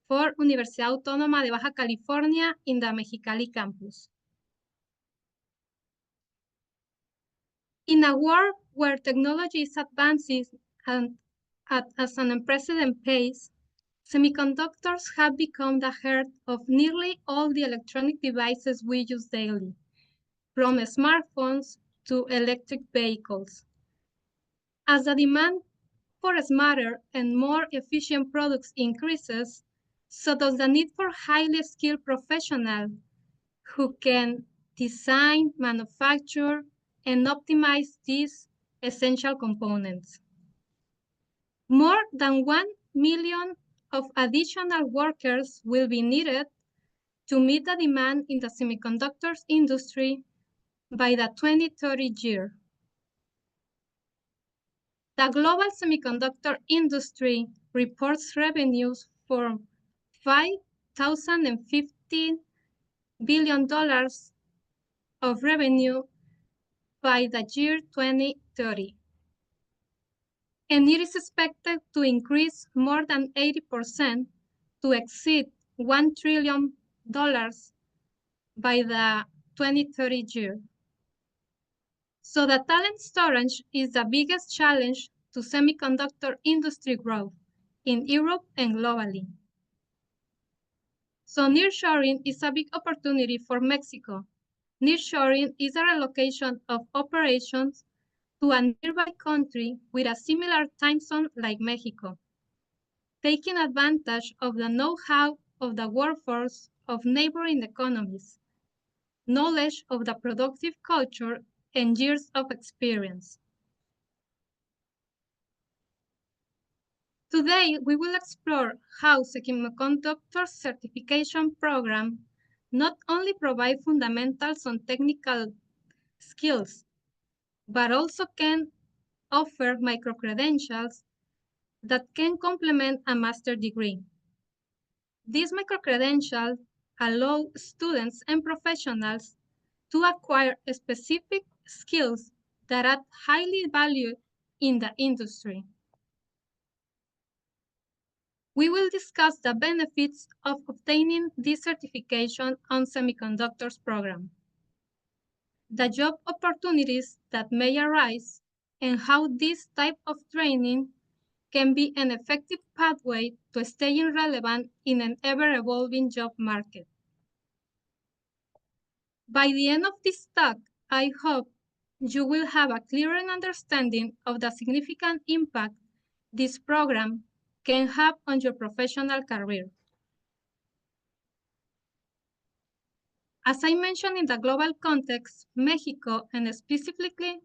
for Universidad Autónoma de Baja California in the Mexicali campus. In a world where technology is advancing at an unprecedented pace, semiconductors have become the heart of nearly all the electronic devices we use daily, from smartphones to electric vehicles. As the demand for smarter and more efficient products increases, so does the need for highly skilled professionals who can design, manufacture, and optimize these essential components. More than 1 million of additional workers will be needed to meet the demand in the semiconductors industry by the 2030 year. The global semiconductor industry reports revenues for $5,015 billion of revenue by the year 2030. And it is expected to increase more than 80% to exceed $1 trillion by the 2030 year. So the talent shortage is the biggest challenge to semiconductor industry growth in Europe and globally. So nearshoring is a big opportunity for Mexico. Nearshoring is a relocation of operations to a nearby country with a similar time zone like Mexico, taking advantage of the know-how of the workforce of neighboring economies, knowledge of the productive culture, and years of experience. Today, we will explore how Semiconductor Certification Program not only provide fundamentals on technical skills, but also can offer micro-credentials that can complement a master's degree. These micro-credentials allow students and professionals to acquire specific skills that are highly valued in the industry. We will discuss the benefits of obtaining this certification on semiconductors program, the job opportunities that may arise, and how this type of training can be an effective pathway to staying relevant in an ever-evolving job market. By the end of this talk, I hope you will have a clearer understanding of the significant impact this program can have on your professional career. As I mentioned, in the global context, Mexico, and specifically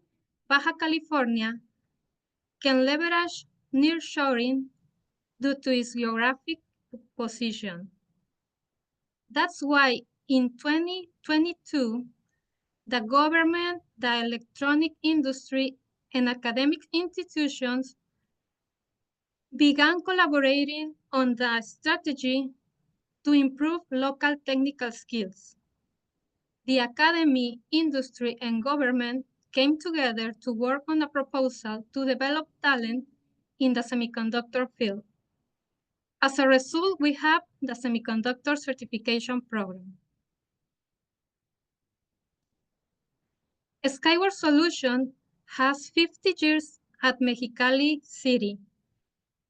Baja California, can leverage nearshoring due to its geographic position. That's why in 2022, the government, the electronic industry, and academic institutions began collaborating on the strategy to improve local technical skills. The academy, industry, and government came together to work on a proposal to develop talent in the semiconductor field. As a result, we have the Semiconductor Certification Program. Skyward Solution has 50 years at Mexicali City,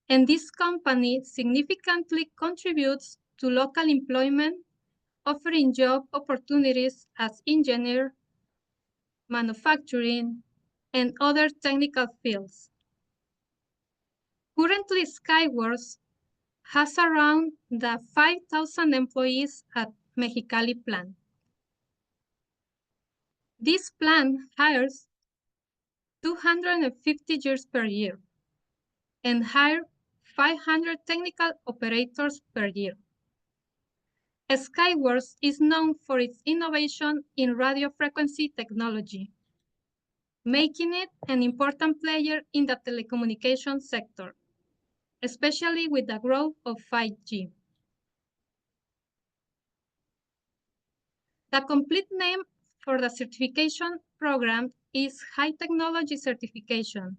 and this company significantly contributes to local employment, offering job opportunities as engineer, manufacturing, and other technical fields. Currently, Skyworks has around 5,000 employees at Mexicali plant. This plant hires 250 years per year and hires 500 technical operators per year. Skyworks is known for its innovation in radio frequency technology, making it an important player in the telecommunications sector, especially with the growth of 5G. The complete name for the certification program is High Technology Certification,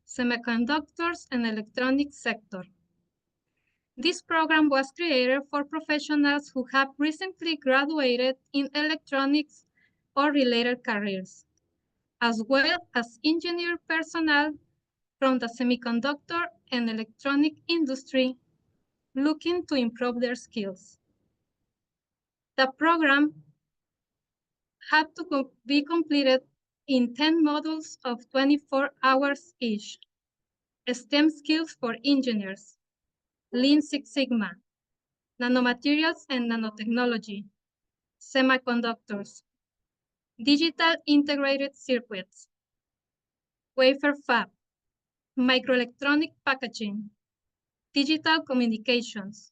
Semiconductors and Electronics Sector. This program was created for professionals who have recently graduated in electronics or related careers, as well as engineer personnel from the semiconductor and electronic industry looking to improve their skills. The program had to be completed in 10 modules of 24 hours each. STEM skills for engineers, Lean Six Sigma, nanomaterials and nanotechnology, semiconductors, digital integrated circuits, wafer fab, microelectronic packaging, digital communications,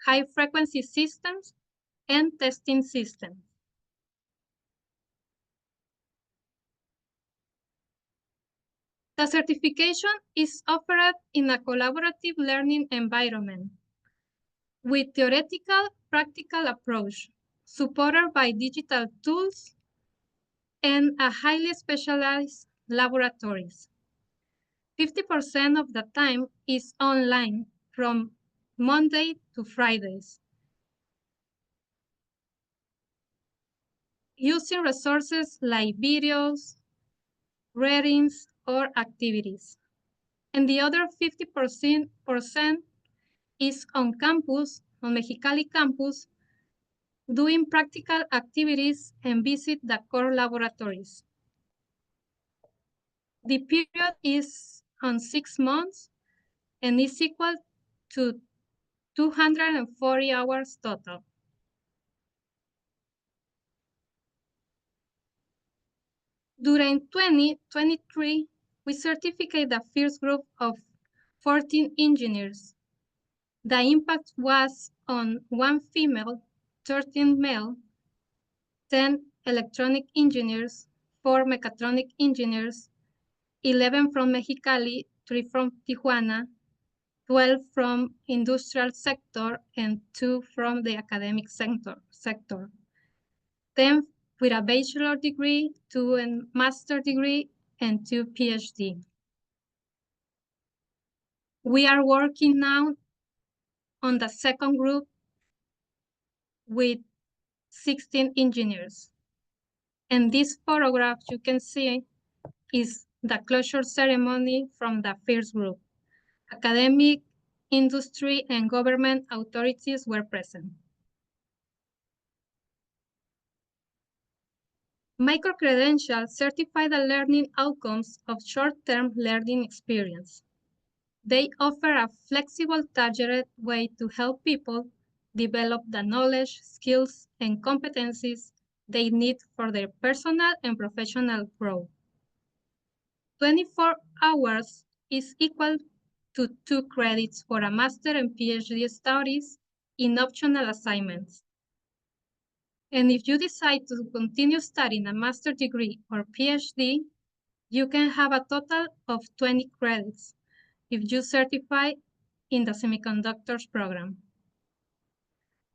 high frequency systems, and testing systems. The certification is offered in a collaborative learning environment with theoretical practical approach, supported by digital tools and a highly specialized laboratories. 50% of the time is online from Monday to Fridays, using resources like videos, readings, or activities. And the other 50% is on campus, on Mexicali campus, doing practical activities and visit the core laboratories. The period is on 6 months and is equal to 240 hours total. During 2023, we certificated the first group of 14 engineers. The impact was on 1 female, 13 male, 10 electronic engineers, 4 mechatronic engineers, 11 from Mexicali, 3 from Tijuana, 12 from industrial sector, and 2 from the academic sector. 10 with a bachelor degree, 2 a master degree, and 2 PhD. We are working now on the second group with 16 engineers. And this photograph you can see is the closure ceremony from the first group. Academic, industry, and government authorities were present. Microcredentials certify the learning outcomes of short-term learning experience. They offer a flexible, targeted way to help people develop the knowledge, skills, and competencies they need for their personal and professional growth. 24 hours is equal to 2 credits for a master and PhD studies in optional assignments. And if you decide to continue studying a master's degree or PhD, you can have a total of 20 credits if you certify in the Semiconductors program.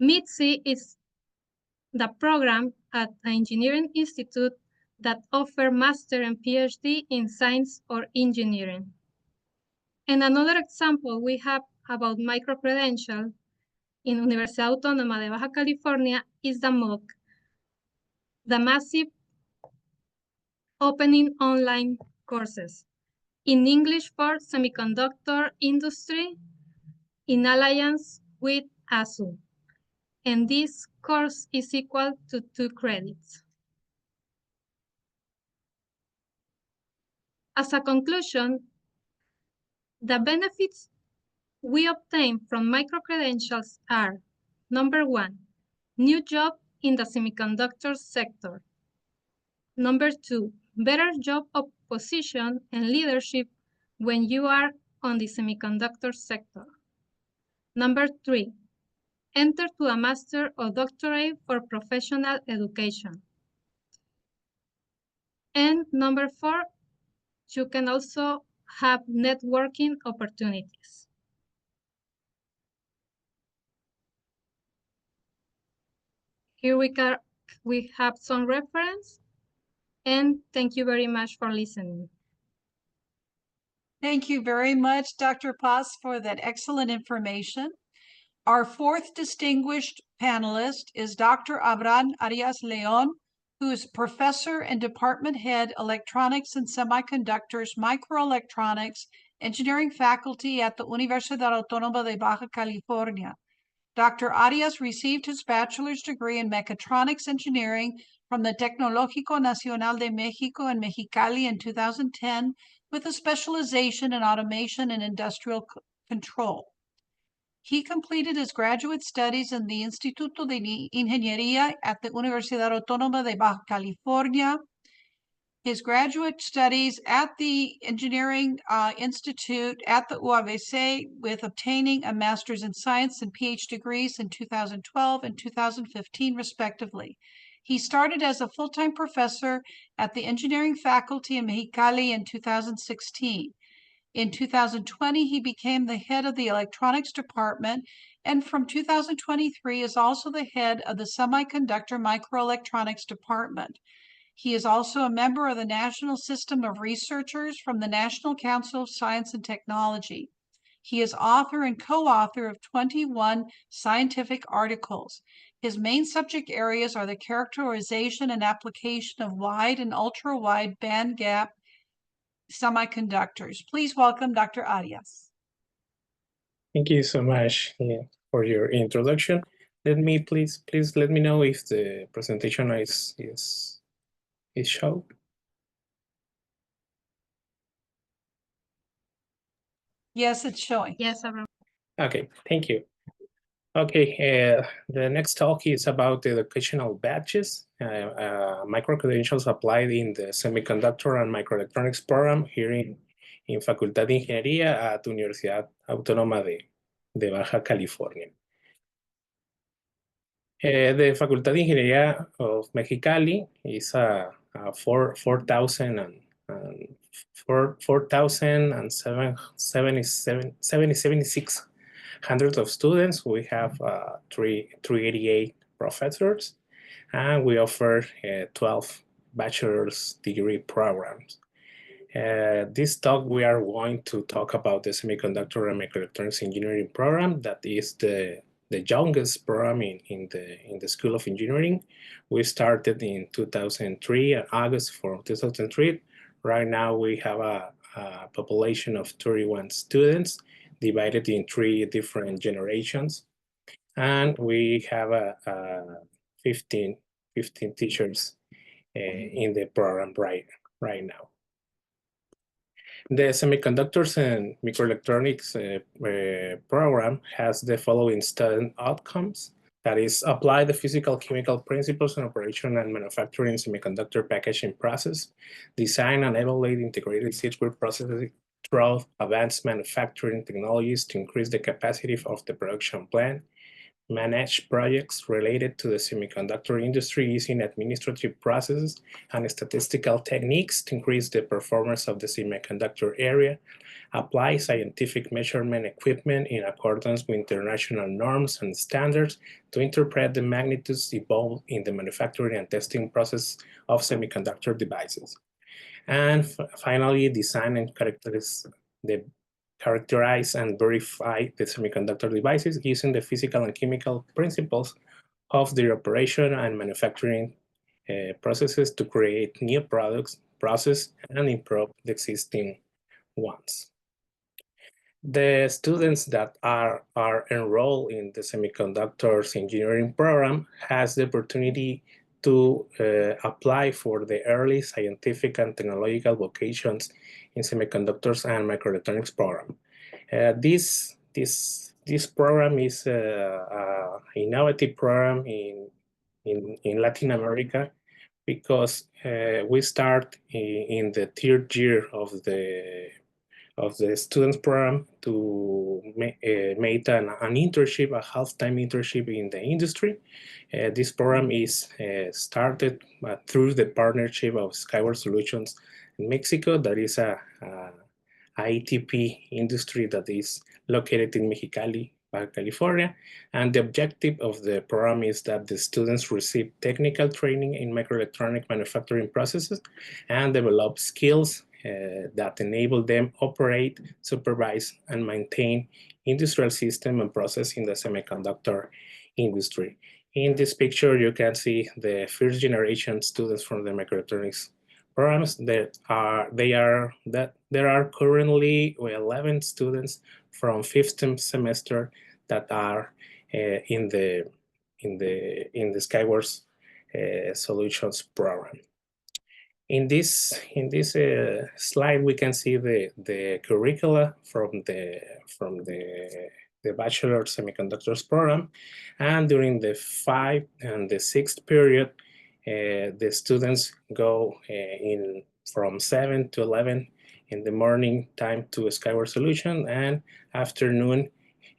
MITSI is the program at the Engineering Institute that offer master and PhD in science or engineering. And another example we have about microcredential in Universidad Autónoma de Baja California is the MOOC, the massive opening online courses in English for semiconductor industry in alliance with ASU. And this course is equal to 2 credits. As a conclusion, the benefits we obtain from microcredentials are, number 1, new job in the semiconductor sector. Number 2, better job position and leadership when you are on the semiconductor sector. Number 3, enter to a master or doctorate for professional education. And number 4, you can also have networking opportunities. Here we have some reference, and thank you very much for listening. Thank you very much, Dr. Paz, for that excellent information. Our fourth distinguished panelist is Dr. Abraham Arias León, who is professor and department head, Electronics and Semiconductors, Microelectronics, Engineering faculty at the Universidad Autónoma de Baja California. Dr. Arias received his bachelor's degree in mechatronics engineering from the Tecnológico Nacional de México in Mexicali in 2010, with a specialization in automation and industrial control. He completed his graduate studies in the Instituto de Ingeniería at the Universidad Autónoma de Baja California, his graduate studies at the Engineering Institute at the UABC, with obtaining a master's in science and PhD degrees in 2012 and 2015, respectively. He started as a full-time professor at the engineering faculty in Mexicali in 2016. In 2020, he became the head of the electronics department, and from 2023 is also the head of the semiconductor microelectronics department. He is also a member of the National System of Researchers from the National Council of Science and Technology. He is author and co-author of 21 scientific articles. His main subject areas are the characterization and application of wide and ultra-wide bandgap semiconductors. Please welcome Dr. Arias. Thank you so much for your introduction. Let me please let me know if the presentation is shown. Yes, it's showing. Yes, Abraham. Okay, thank you. Okay, the next talk is about the educational badges, micro-credentials applied in the Semiconductor and Microelectronics program here in Facultad de Ingeniería at Universidad Autónoma de Baja California. The Facultad de Ingeniería of Mexicali is a 4,600 of students. We have 388 professors, and we offer 12 bachelor's degree programs. This talk, we are going to talk about the Semiconductor and Microelectronics Engineering program. That is the youngest program in the School of Engineering. We started in 2003, August 2003. Right now, we have a population of 31 students divided in 3 different generations. And we have 15 teachers in the program right now. The Semiconductors and Microelectronics program has the following student outcomes. That is, apply the physical chemical principles in operation and manufacturing semiconductor packaging process, design and evaluate integrated circuit processes through advanced manufacturing technologies to increase the capacity of the production plant, manage projects related to the semiconductor industry using administrative processes and statistical techniques to increase the performance of the semiconductor area, apply scientific measurement equipment in accordance with international norms and standards to interpret the magnitudes involved in the manufacturing and testing process of semiconductor devices. And finally, design and characterize and verify the semiconductor devices using the physical and chemical principles of their operation and manufacturing processes to create new products, process, and improve the existing ones. The students that are enrolled in the semiconductors engineering program has the opportunity to apply for the early scientific and technological vocations in semiconductors and microelectronics program. This program is an innovative program in Latin America because we start in the third year of the students program to make an internship, a half-time internship in the industry. This program is started through the partnership of Skyward Solutions in Mexico. That is a ITP industry that is located in Mexicali, Baja California. And the objective of the program is that the students receive technical training in microelectronic manufacturing processes and develop skills that enable them operate, supervise, and maintain industrial system and process in the semiconductor industry. In this picture, you can see the first generation students from the microelectronics programs. There are currently 11 students from 5th semester that are in the Skyward Solutions program. In this slide, we can see the curricula from the Bachelor Semiconductors program, and during the 5th and the 6th period, the students go in from 7 to 11 in the morning time to Skyward Solution, and afternoon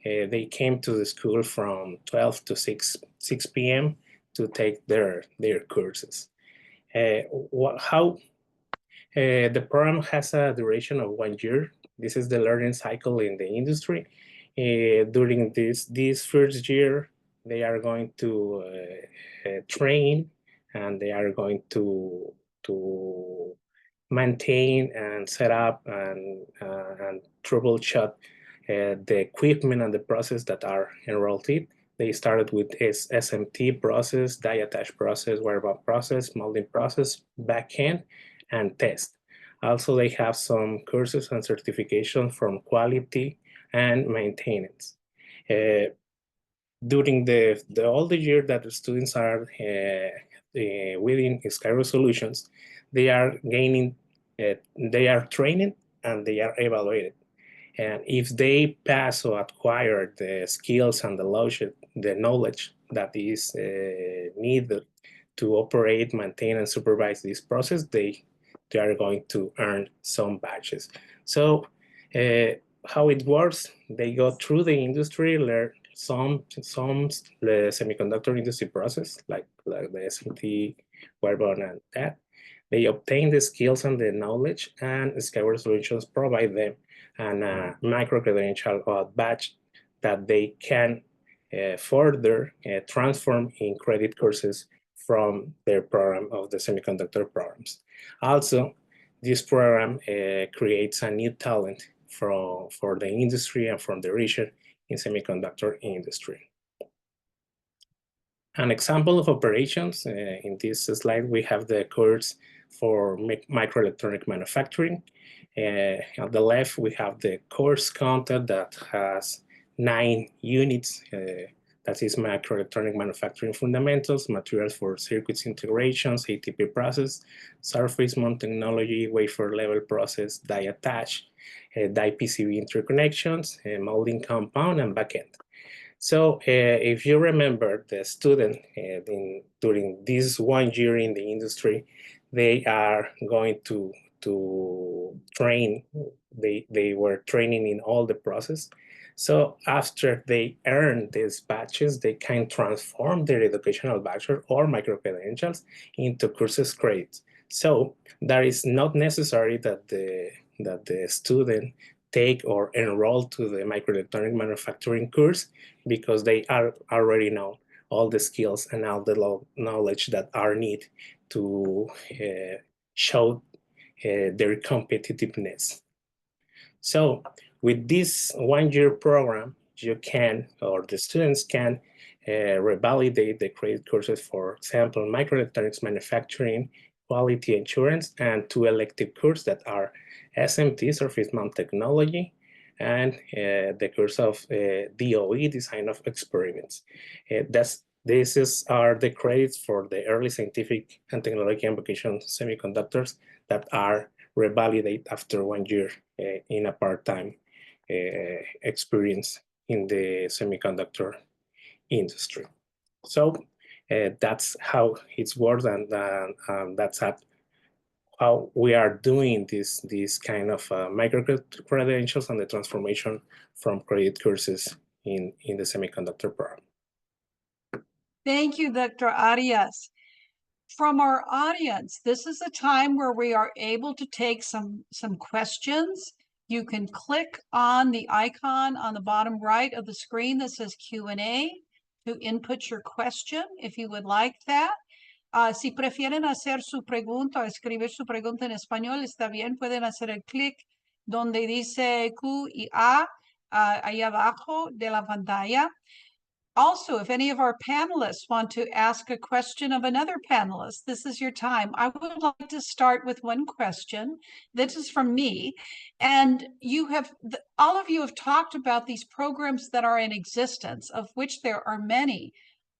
they came to the school from 12 to 6 p.m. to take their courses. The program has a duration of 1 year. This is the learning cycle in the industry. During this first year, they are going to train, and they are going to maintain and set up and troubleshoot the equipment and the process that are enrolled in. They started with SMT process, die attach process, wire bond process, molding process, backend, and test. Also, they have some courses and certification from quality and maintenance. During all the year that the students are within Skyward Solutions, they are gaining, they are training, and they are evaluated. And if they pass or acquire the skills and the knowledge that is needed to operate, maintain, and supervise this process, they are going to earn some badges. So how it works, they go through the industry, learn some the semiconductor industry process, like the SMT, wire bond, and that. They obtain the skills and the knowledge, and Skyward Solutions provide them and micro-credential or badge that they can further transform in credit courses from their program of the semiconductor programs. Also, this program creates a new talent for the industry and from the region in semiconductor industry. An example of operations, in this slide, we have the course for microelectronic manufacturing. On the left, we have the course content that has 9 units that is Microelectronic Manufacturing Fundamentals, Materials for Circuits Integrations, ATP Process, Surface Mount Technology, Wafer Level Process, Die Attach, Die PCB Interconnections, Molding Compound, and Backend. So if you remember, the student during this 1 year in the industry, they are going to train, they were training in all the process. So after they earn these badges, they can transform their educational bachelor or micro-credentials into courses credits. So that is not necessary that the student take or enroll to the microelectronic manufacturing course, because they already know all the skills and all the knowledge that are needed to show their competitiveness. So with this 1 year program, you can, or the students can, revalidate the credit courses, for example, microelectronics manufacturing, quality assurance, and 2 elective courses that are SMT, Surface Mount Technology, and the course of DOE, Design of Experiments. These are the credits for the early scientific and technology and vocational semiconductors that are revalidated after 1 year in a part-time experience in the semiconductor industry. So that's how it's worked, and that's how we are doing this kind of micro credentials and the transformation from credit courses in the semiconductor program. Thank you, Dr. Arias. From our audience, this is a time where we are able to take some questions. You can click on the icon on the bottom right of the screen that says Q&A to input your question if you would like that. Si prefieren hacer su pregunta o escribir su pregunta en español, está bien, pueden hacer el clic donde dice Q y A ahí abajo de la pantalla. Also, if any of our panelists want to ask a question of another panelist, this is your time. I would like to start with one question. This is from me. And all of you have talked about these programs that are in existence, of which there are many.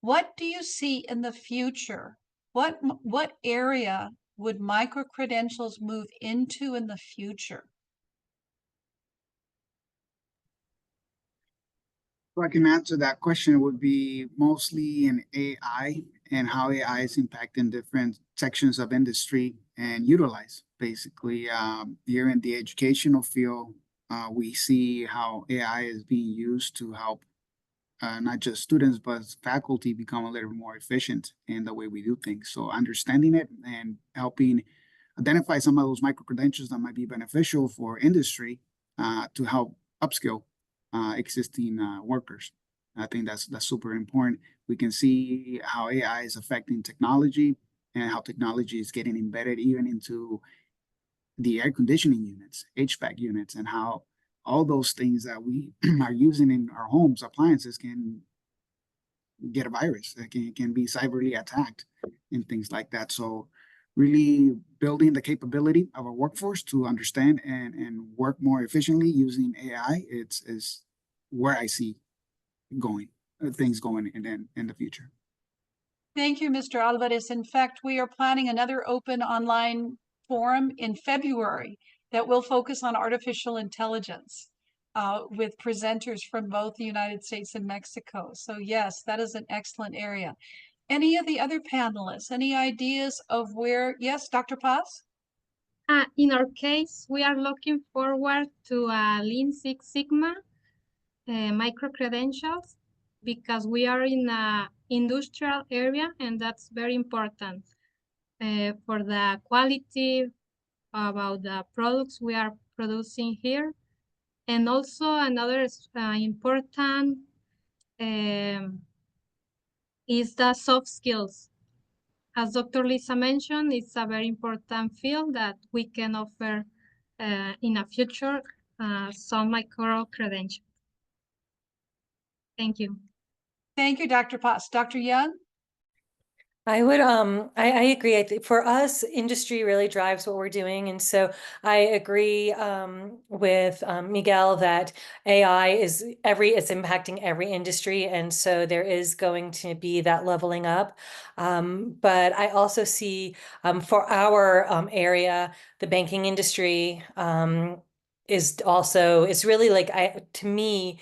What do you see in the future? What area would micro-credentials move into in the future? So I can answer that question. It would be mostly in AI and how AI is impacting different sections of industry and utilize. Basically, here in the educational field, we see how AI is being used to help not just students, but faculty become a little more efficient in the way we do things. So understanding it and helping identify some of those micro-credentials that might be beneficial for industry to help upskill existing workers. I think that's super important. We can see how AI is affecting technology and how technology is getting embedded even into the air conditioning units, HVAC units, and how all those things that we are using in our homes, appliances, can get a virus, that can be cyberly attacked and things like that. So really building the capability of our workforce to understand and work more efficiently using AI, is where I see things going in the future. Thank you, Mr. Alvarez. In fact, we are planning another open online forum in February that will focus on artificial intelligence with presenters from both the United States and Mexico. So yes, that is an excellent area. Any of the other panelists, any ideas of where? Yes, Dr. Paz? In our case, we are looking forward to Lean Six Sigma micro-credentials, because we are in an industrial area, and that's very important for the quality about the products we are producing here. And also another important is the soft skills. As Dr. Lisa mentioned, it's a very important field that we can offer in the future some micro-credentials. Thank you. Thank you, Dr. Paz. Dr. Young? I would, I agree. I think for us, industry really drives what we're doing. And so I agree with Miguel that AI is it's impacting every industry. And so there is going to be that leveling up. But I also see for our area, the banking industry is also, it's really like, to me,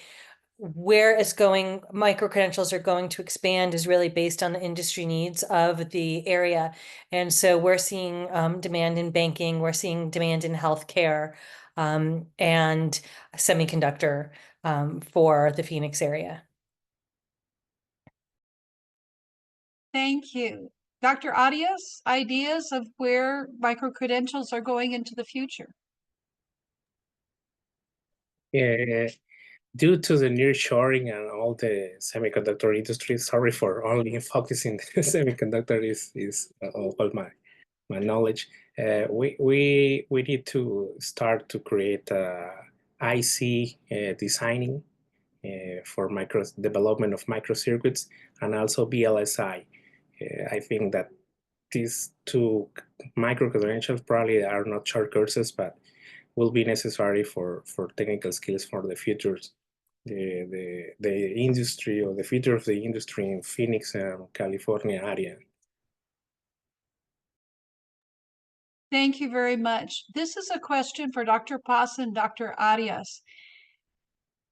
where it's going, micro-credentials are going to expand is really based on the industry needs of the area. And so we're seeing demand in banking, we're seeing demand in healthcare and semiconductor for the Phoenix area. Thank you. Dr. Arias, ideas of where micro-credentials are going into the future? Yeah, due to the nearshoring and all the semiconductor industry, sorry for only focusing the semiconductor is all my knowledge. We need to start to create IC designing for development of microcircuits and also VLSI. I think that these two micro-credentials probably are not short courses, but will be necessary for technical skills for the futures. The industry or the future of the industry in Phoenix and California area. Thank you very much. This is a question for Dr. Paz and Dr. Arias.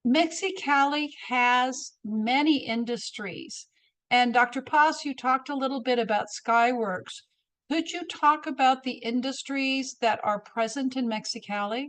Mexicali has many industries. And Dr. Paz, you talked a little bit about Skyworks. Could you talk about the industries that are present in Mexicali?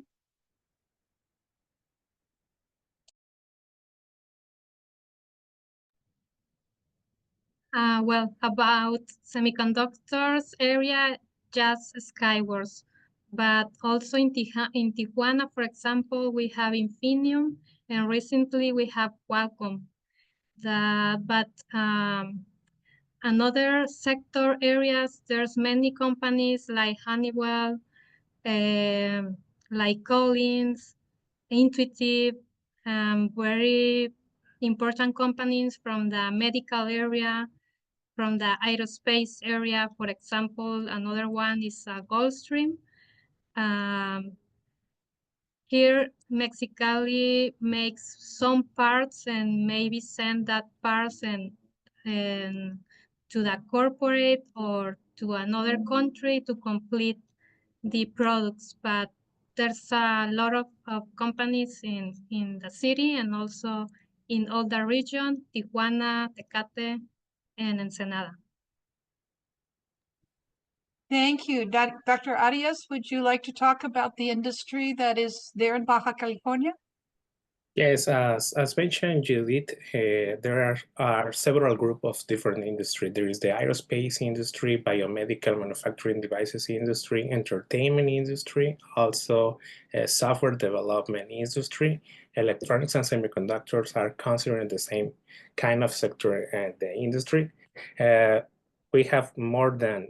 Well, about semiconductors area, just Skyworks, but also in Tijuana, for example, we have Infineon, and recently we have Qualcomm. Another sector areas, there's many companies like Honeywell, like Collins, Intuitive, very important companies from the medical area, from the aerospace area. For example, another one is Gulfstream. Here, Mexicali makes some parts and maybe send that parts and to the corporate or to another country to complete the products. But there's a lot of companies in the city and also in all the region, Tijuana, Tecate, and Ensenada. Thank you. Dr. Arias, would you like to talk about the industry that is there in Baja California? Yes, as mentioned, Judith, there are several groups of different industry. There is the aerospace industry, biomedical manufacturing devices industry, entertainment industry, also software development industry. Electronics and semiconductors are considered the same kind of sector and the industry. We have more than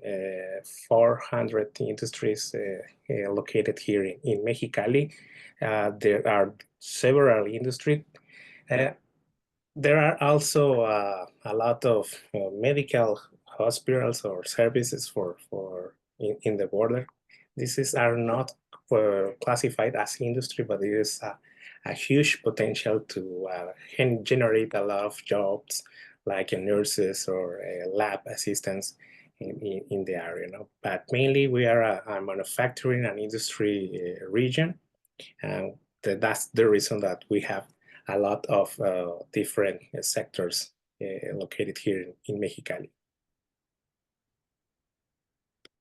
400 industries located here in Mexicali. There are several industries. There are also a lot of medical hospitals or services in the border. These are not classified as industry, but it is a huge potential to generate a lot of jobs like nurses or lab assistants in the area. But mainly we are a manufacturing and industry region. And that's the reason that we have a lot of different sectors located here in Mexicali.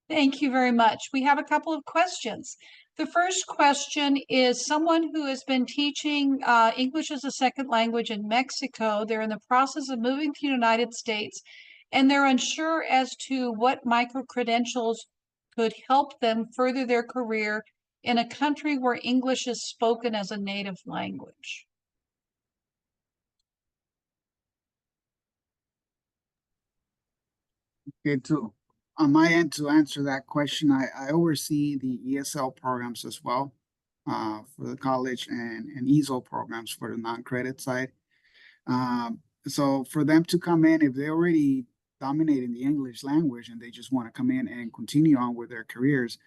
Thank you very much. We have a couple of questions. The first question is someone who has been teaching English as a second language in Mexico. They're in the process of moving to the United States, and they're unsure as to what micro-credentials could help them further their career in a country where English is spoken as a native language. Okay, on my end, to answer that question, I oversee the ESL programs as well for the college and ESOL programs for the non-credit side. So for them to come in, if they already dominating the English language and they just want to come in and continue on with their careers,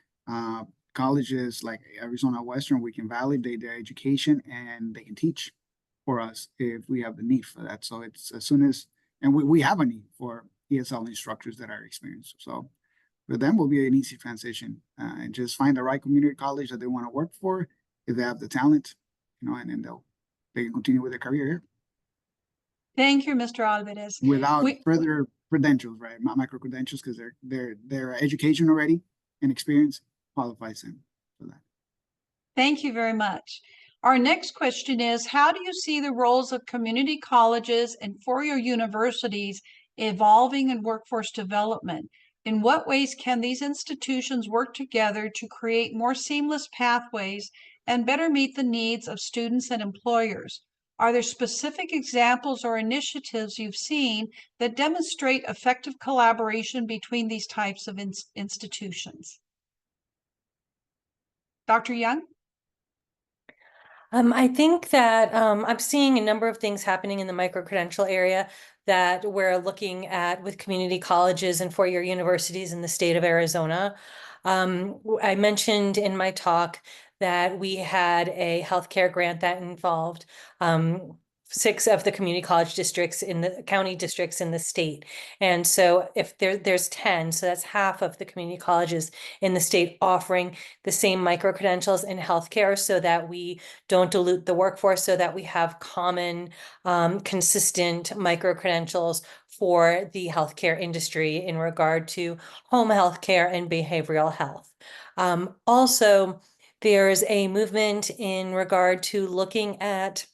colleges like Arizona Western, we can validate their education and they can teach for us if we have the need for that. So it's as soon as, and we have a need for ESL instructors that are experienced. So for them will be an easy transition, and just find the right community college that they want to work for if they have the talent, you know, and then they can continue with their career here Thank you, Mr. Alvarez. without further credentials, right? Micro credentials, because their education already and experience qualifies them for that. Thank you very much. Our next question is, how do you see the roles of community colleges and four-year universities evolving in workforce development? In what ways can these institutions work together to create more seamless pathways and better meet the needs of students and employers? Are there specific examples or initiatives you've seen that demonstrate effective collaboration between these types of institutions? Dr. Young? I think that I'm seeing a number of things happening in the micro-credential area that we're looking at with community colleges and four-year universities in the state of Arizona. I mentioned in my talk that we had a healthcare grant that involved 6 of the community college districts in the county districts in the state. And so if there's 10, so that's half of the community colleges in the state offering the same micro-credentials in healthcare so that we don't dilute the workforce, so that we have common, consistent micro-credentials for the healthcare industry in regard to home healthcare and behavioral health. Also, there's a movement in regard to looking at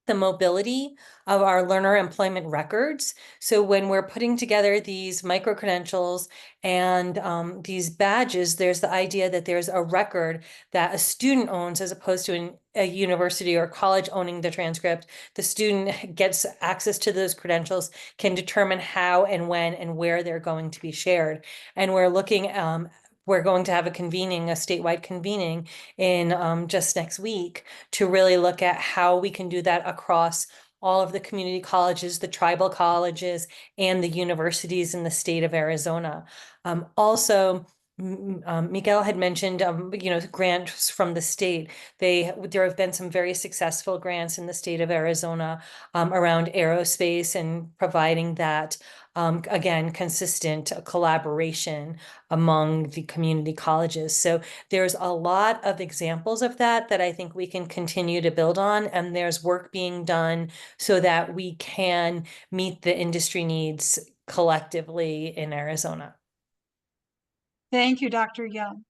the mobility of our learner employment records. So when we're putting together these micro-credentials and these badges, there's the idea that there's a record that a student owns as opposed to a university or college owning the transcript. The student gets access to those credentials, can determine how and when and where they're going to be shared. And we're looking we're going to have a statewide convening in just next week to really look at how we can do that across all of the community colleges, the tribal colleges, and the universities in the state of Arizona. Also, Miguel had mentioned, grants from the state. There have been some very successful grants in the state of Arizona around aerospace and providing that, again, consistent collaboration among the community colleges. So there's a lot of examples of that I think we can continue to build on, and there's work being done so that we can meet the industry needs collectively in Arizona. Thank you, Dr. Young.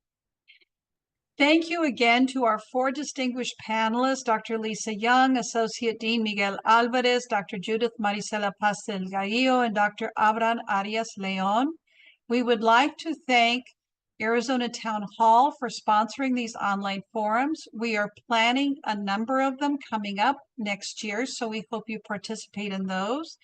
Thank you again to our 4 distinguished panelists, Dr. Lisa Young, Associate Dean Miguel Alvarez, Dr. Judith Marisela Paz Delgadillo, and Dr. Abraham Arias León. We would like to thank Arizona Town Hall for sponsoring these online forums. We are planning a number of them coming up next year, so we hope you participate in those.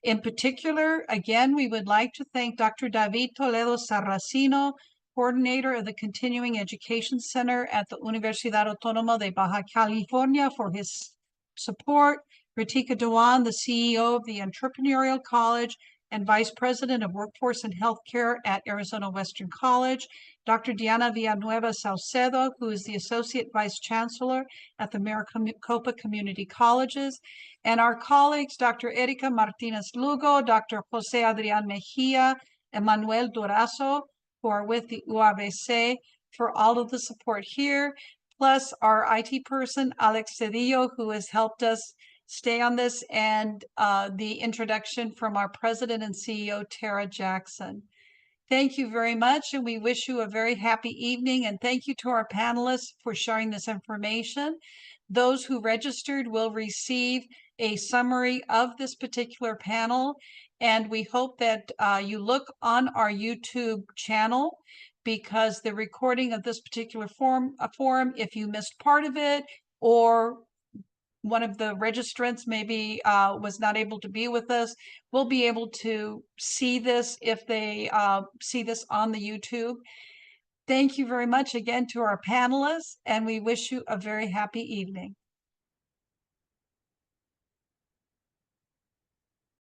In particular, again, we would like to thank Dr. David Toledo Sarracino, coordinator of the Continuing Education Center at the Universidad Autónoma de Baja California, for his support. Ritika Dewan, the CEO of the Entrepreneurial College and Vice President of Workforce and Healthcare at Arizona Western College. Dr. Diana Villanueva Saucedo, who is the Associate Vice Chancellor at the Maricopa Community Colleges. And our colleagues, Dr. Erika Martinez Lugo, Dr. Jose Adrian Mejia, Emmanuel Durazo, who are with the UABC, for all of the support here, plus our IT person, Alex Cedillo, who has helped us stay on this, and the introduction from our president and CEO, Tara Jackson. Thank you very much, and we wish you a very happy evening, and thank you to our panelists for sharing this information. Those who registered will receive a summary of this particular panel, and we hope that you look on our YouTube channel, because the recording of this particular forum, if you missed part of it, or one of the registrants maybe was not able to be with us, will be able to see this if they see this on the YouTube. Thank you very much again to our panelists, and we wish you a very happy evening.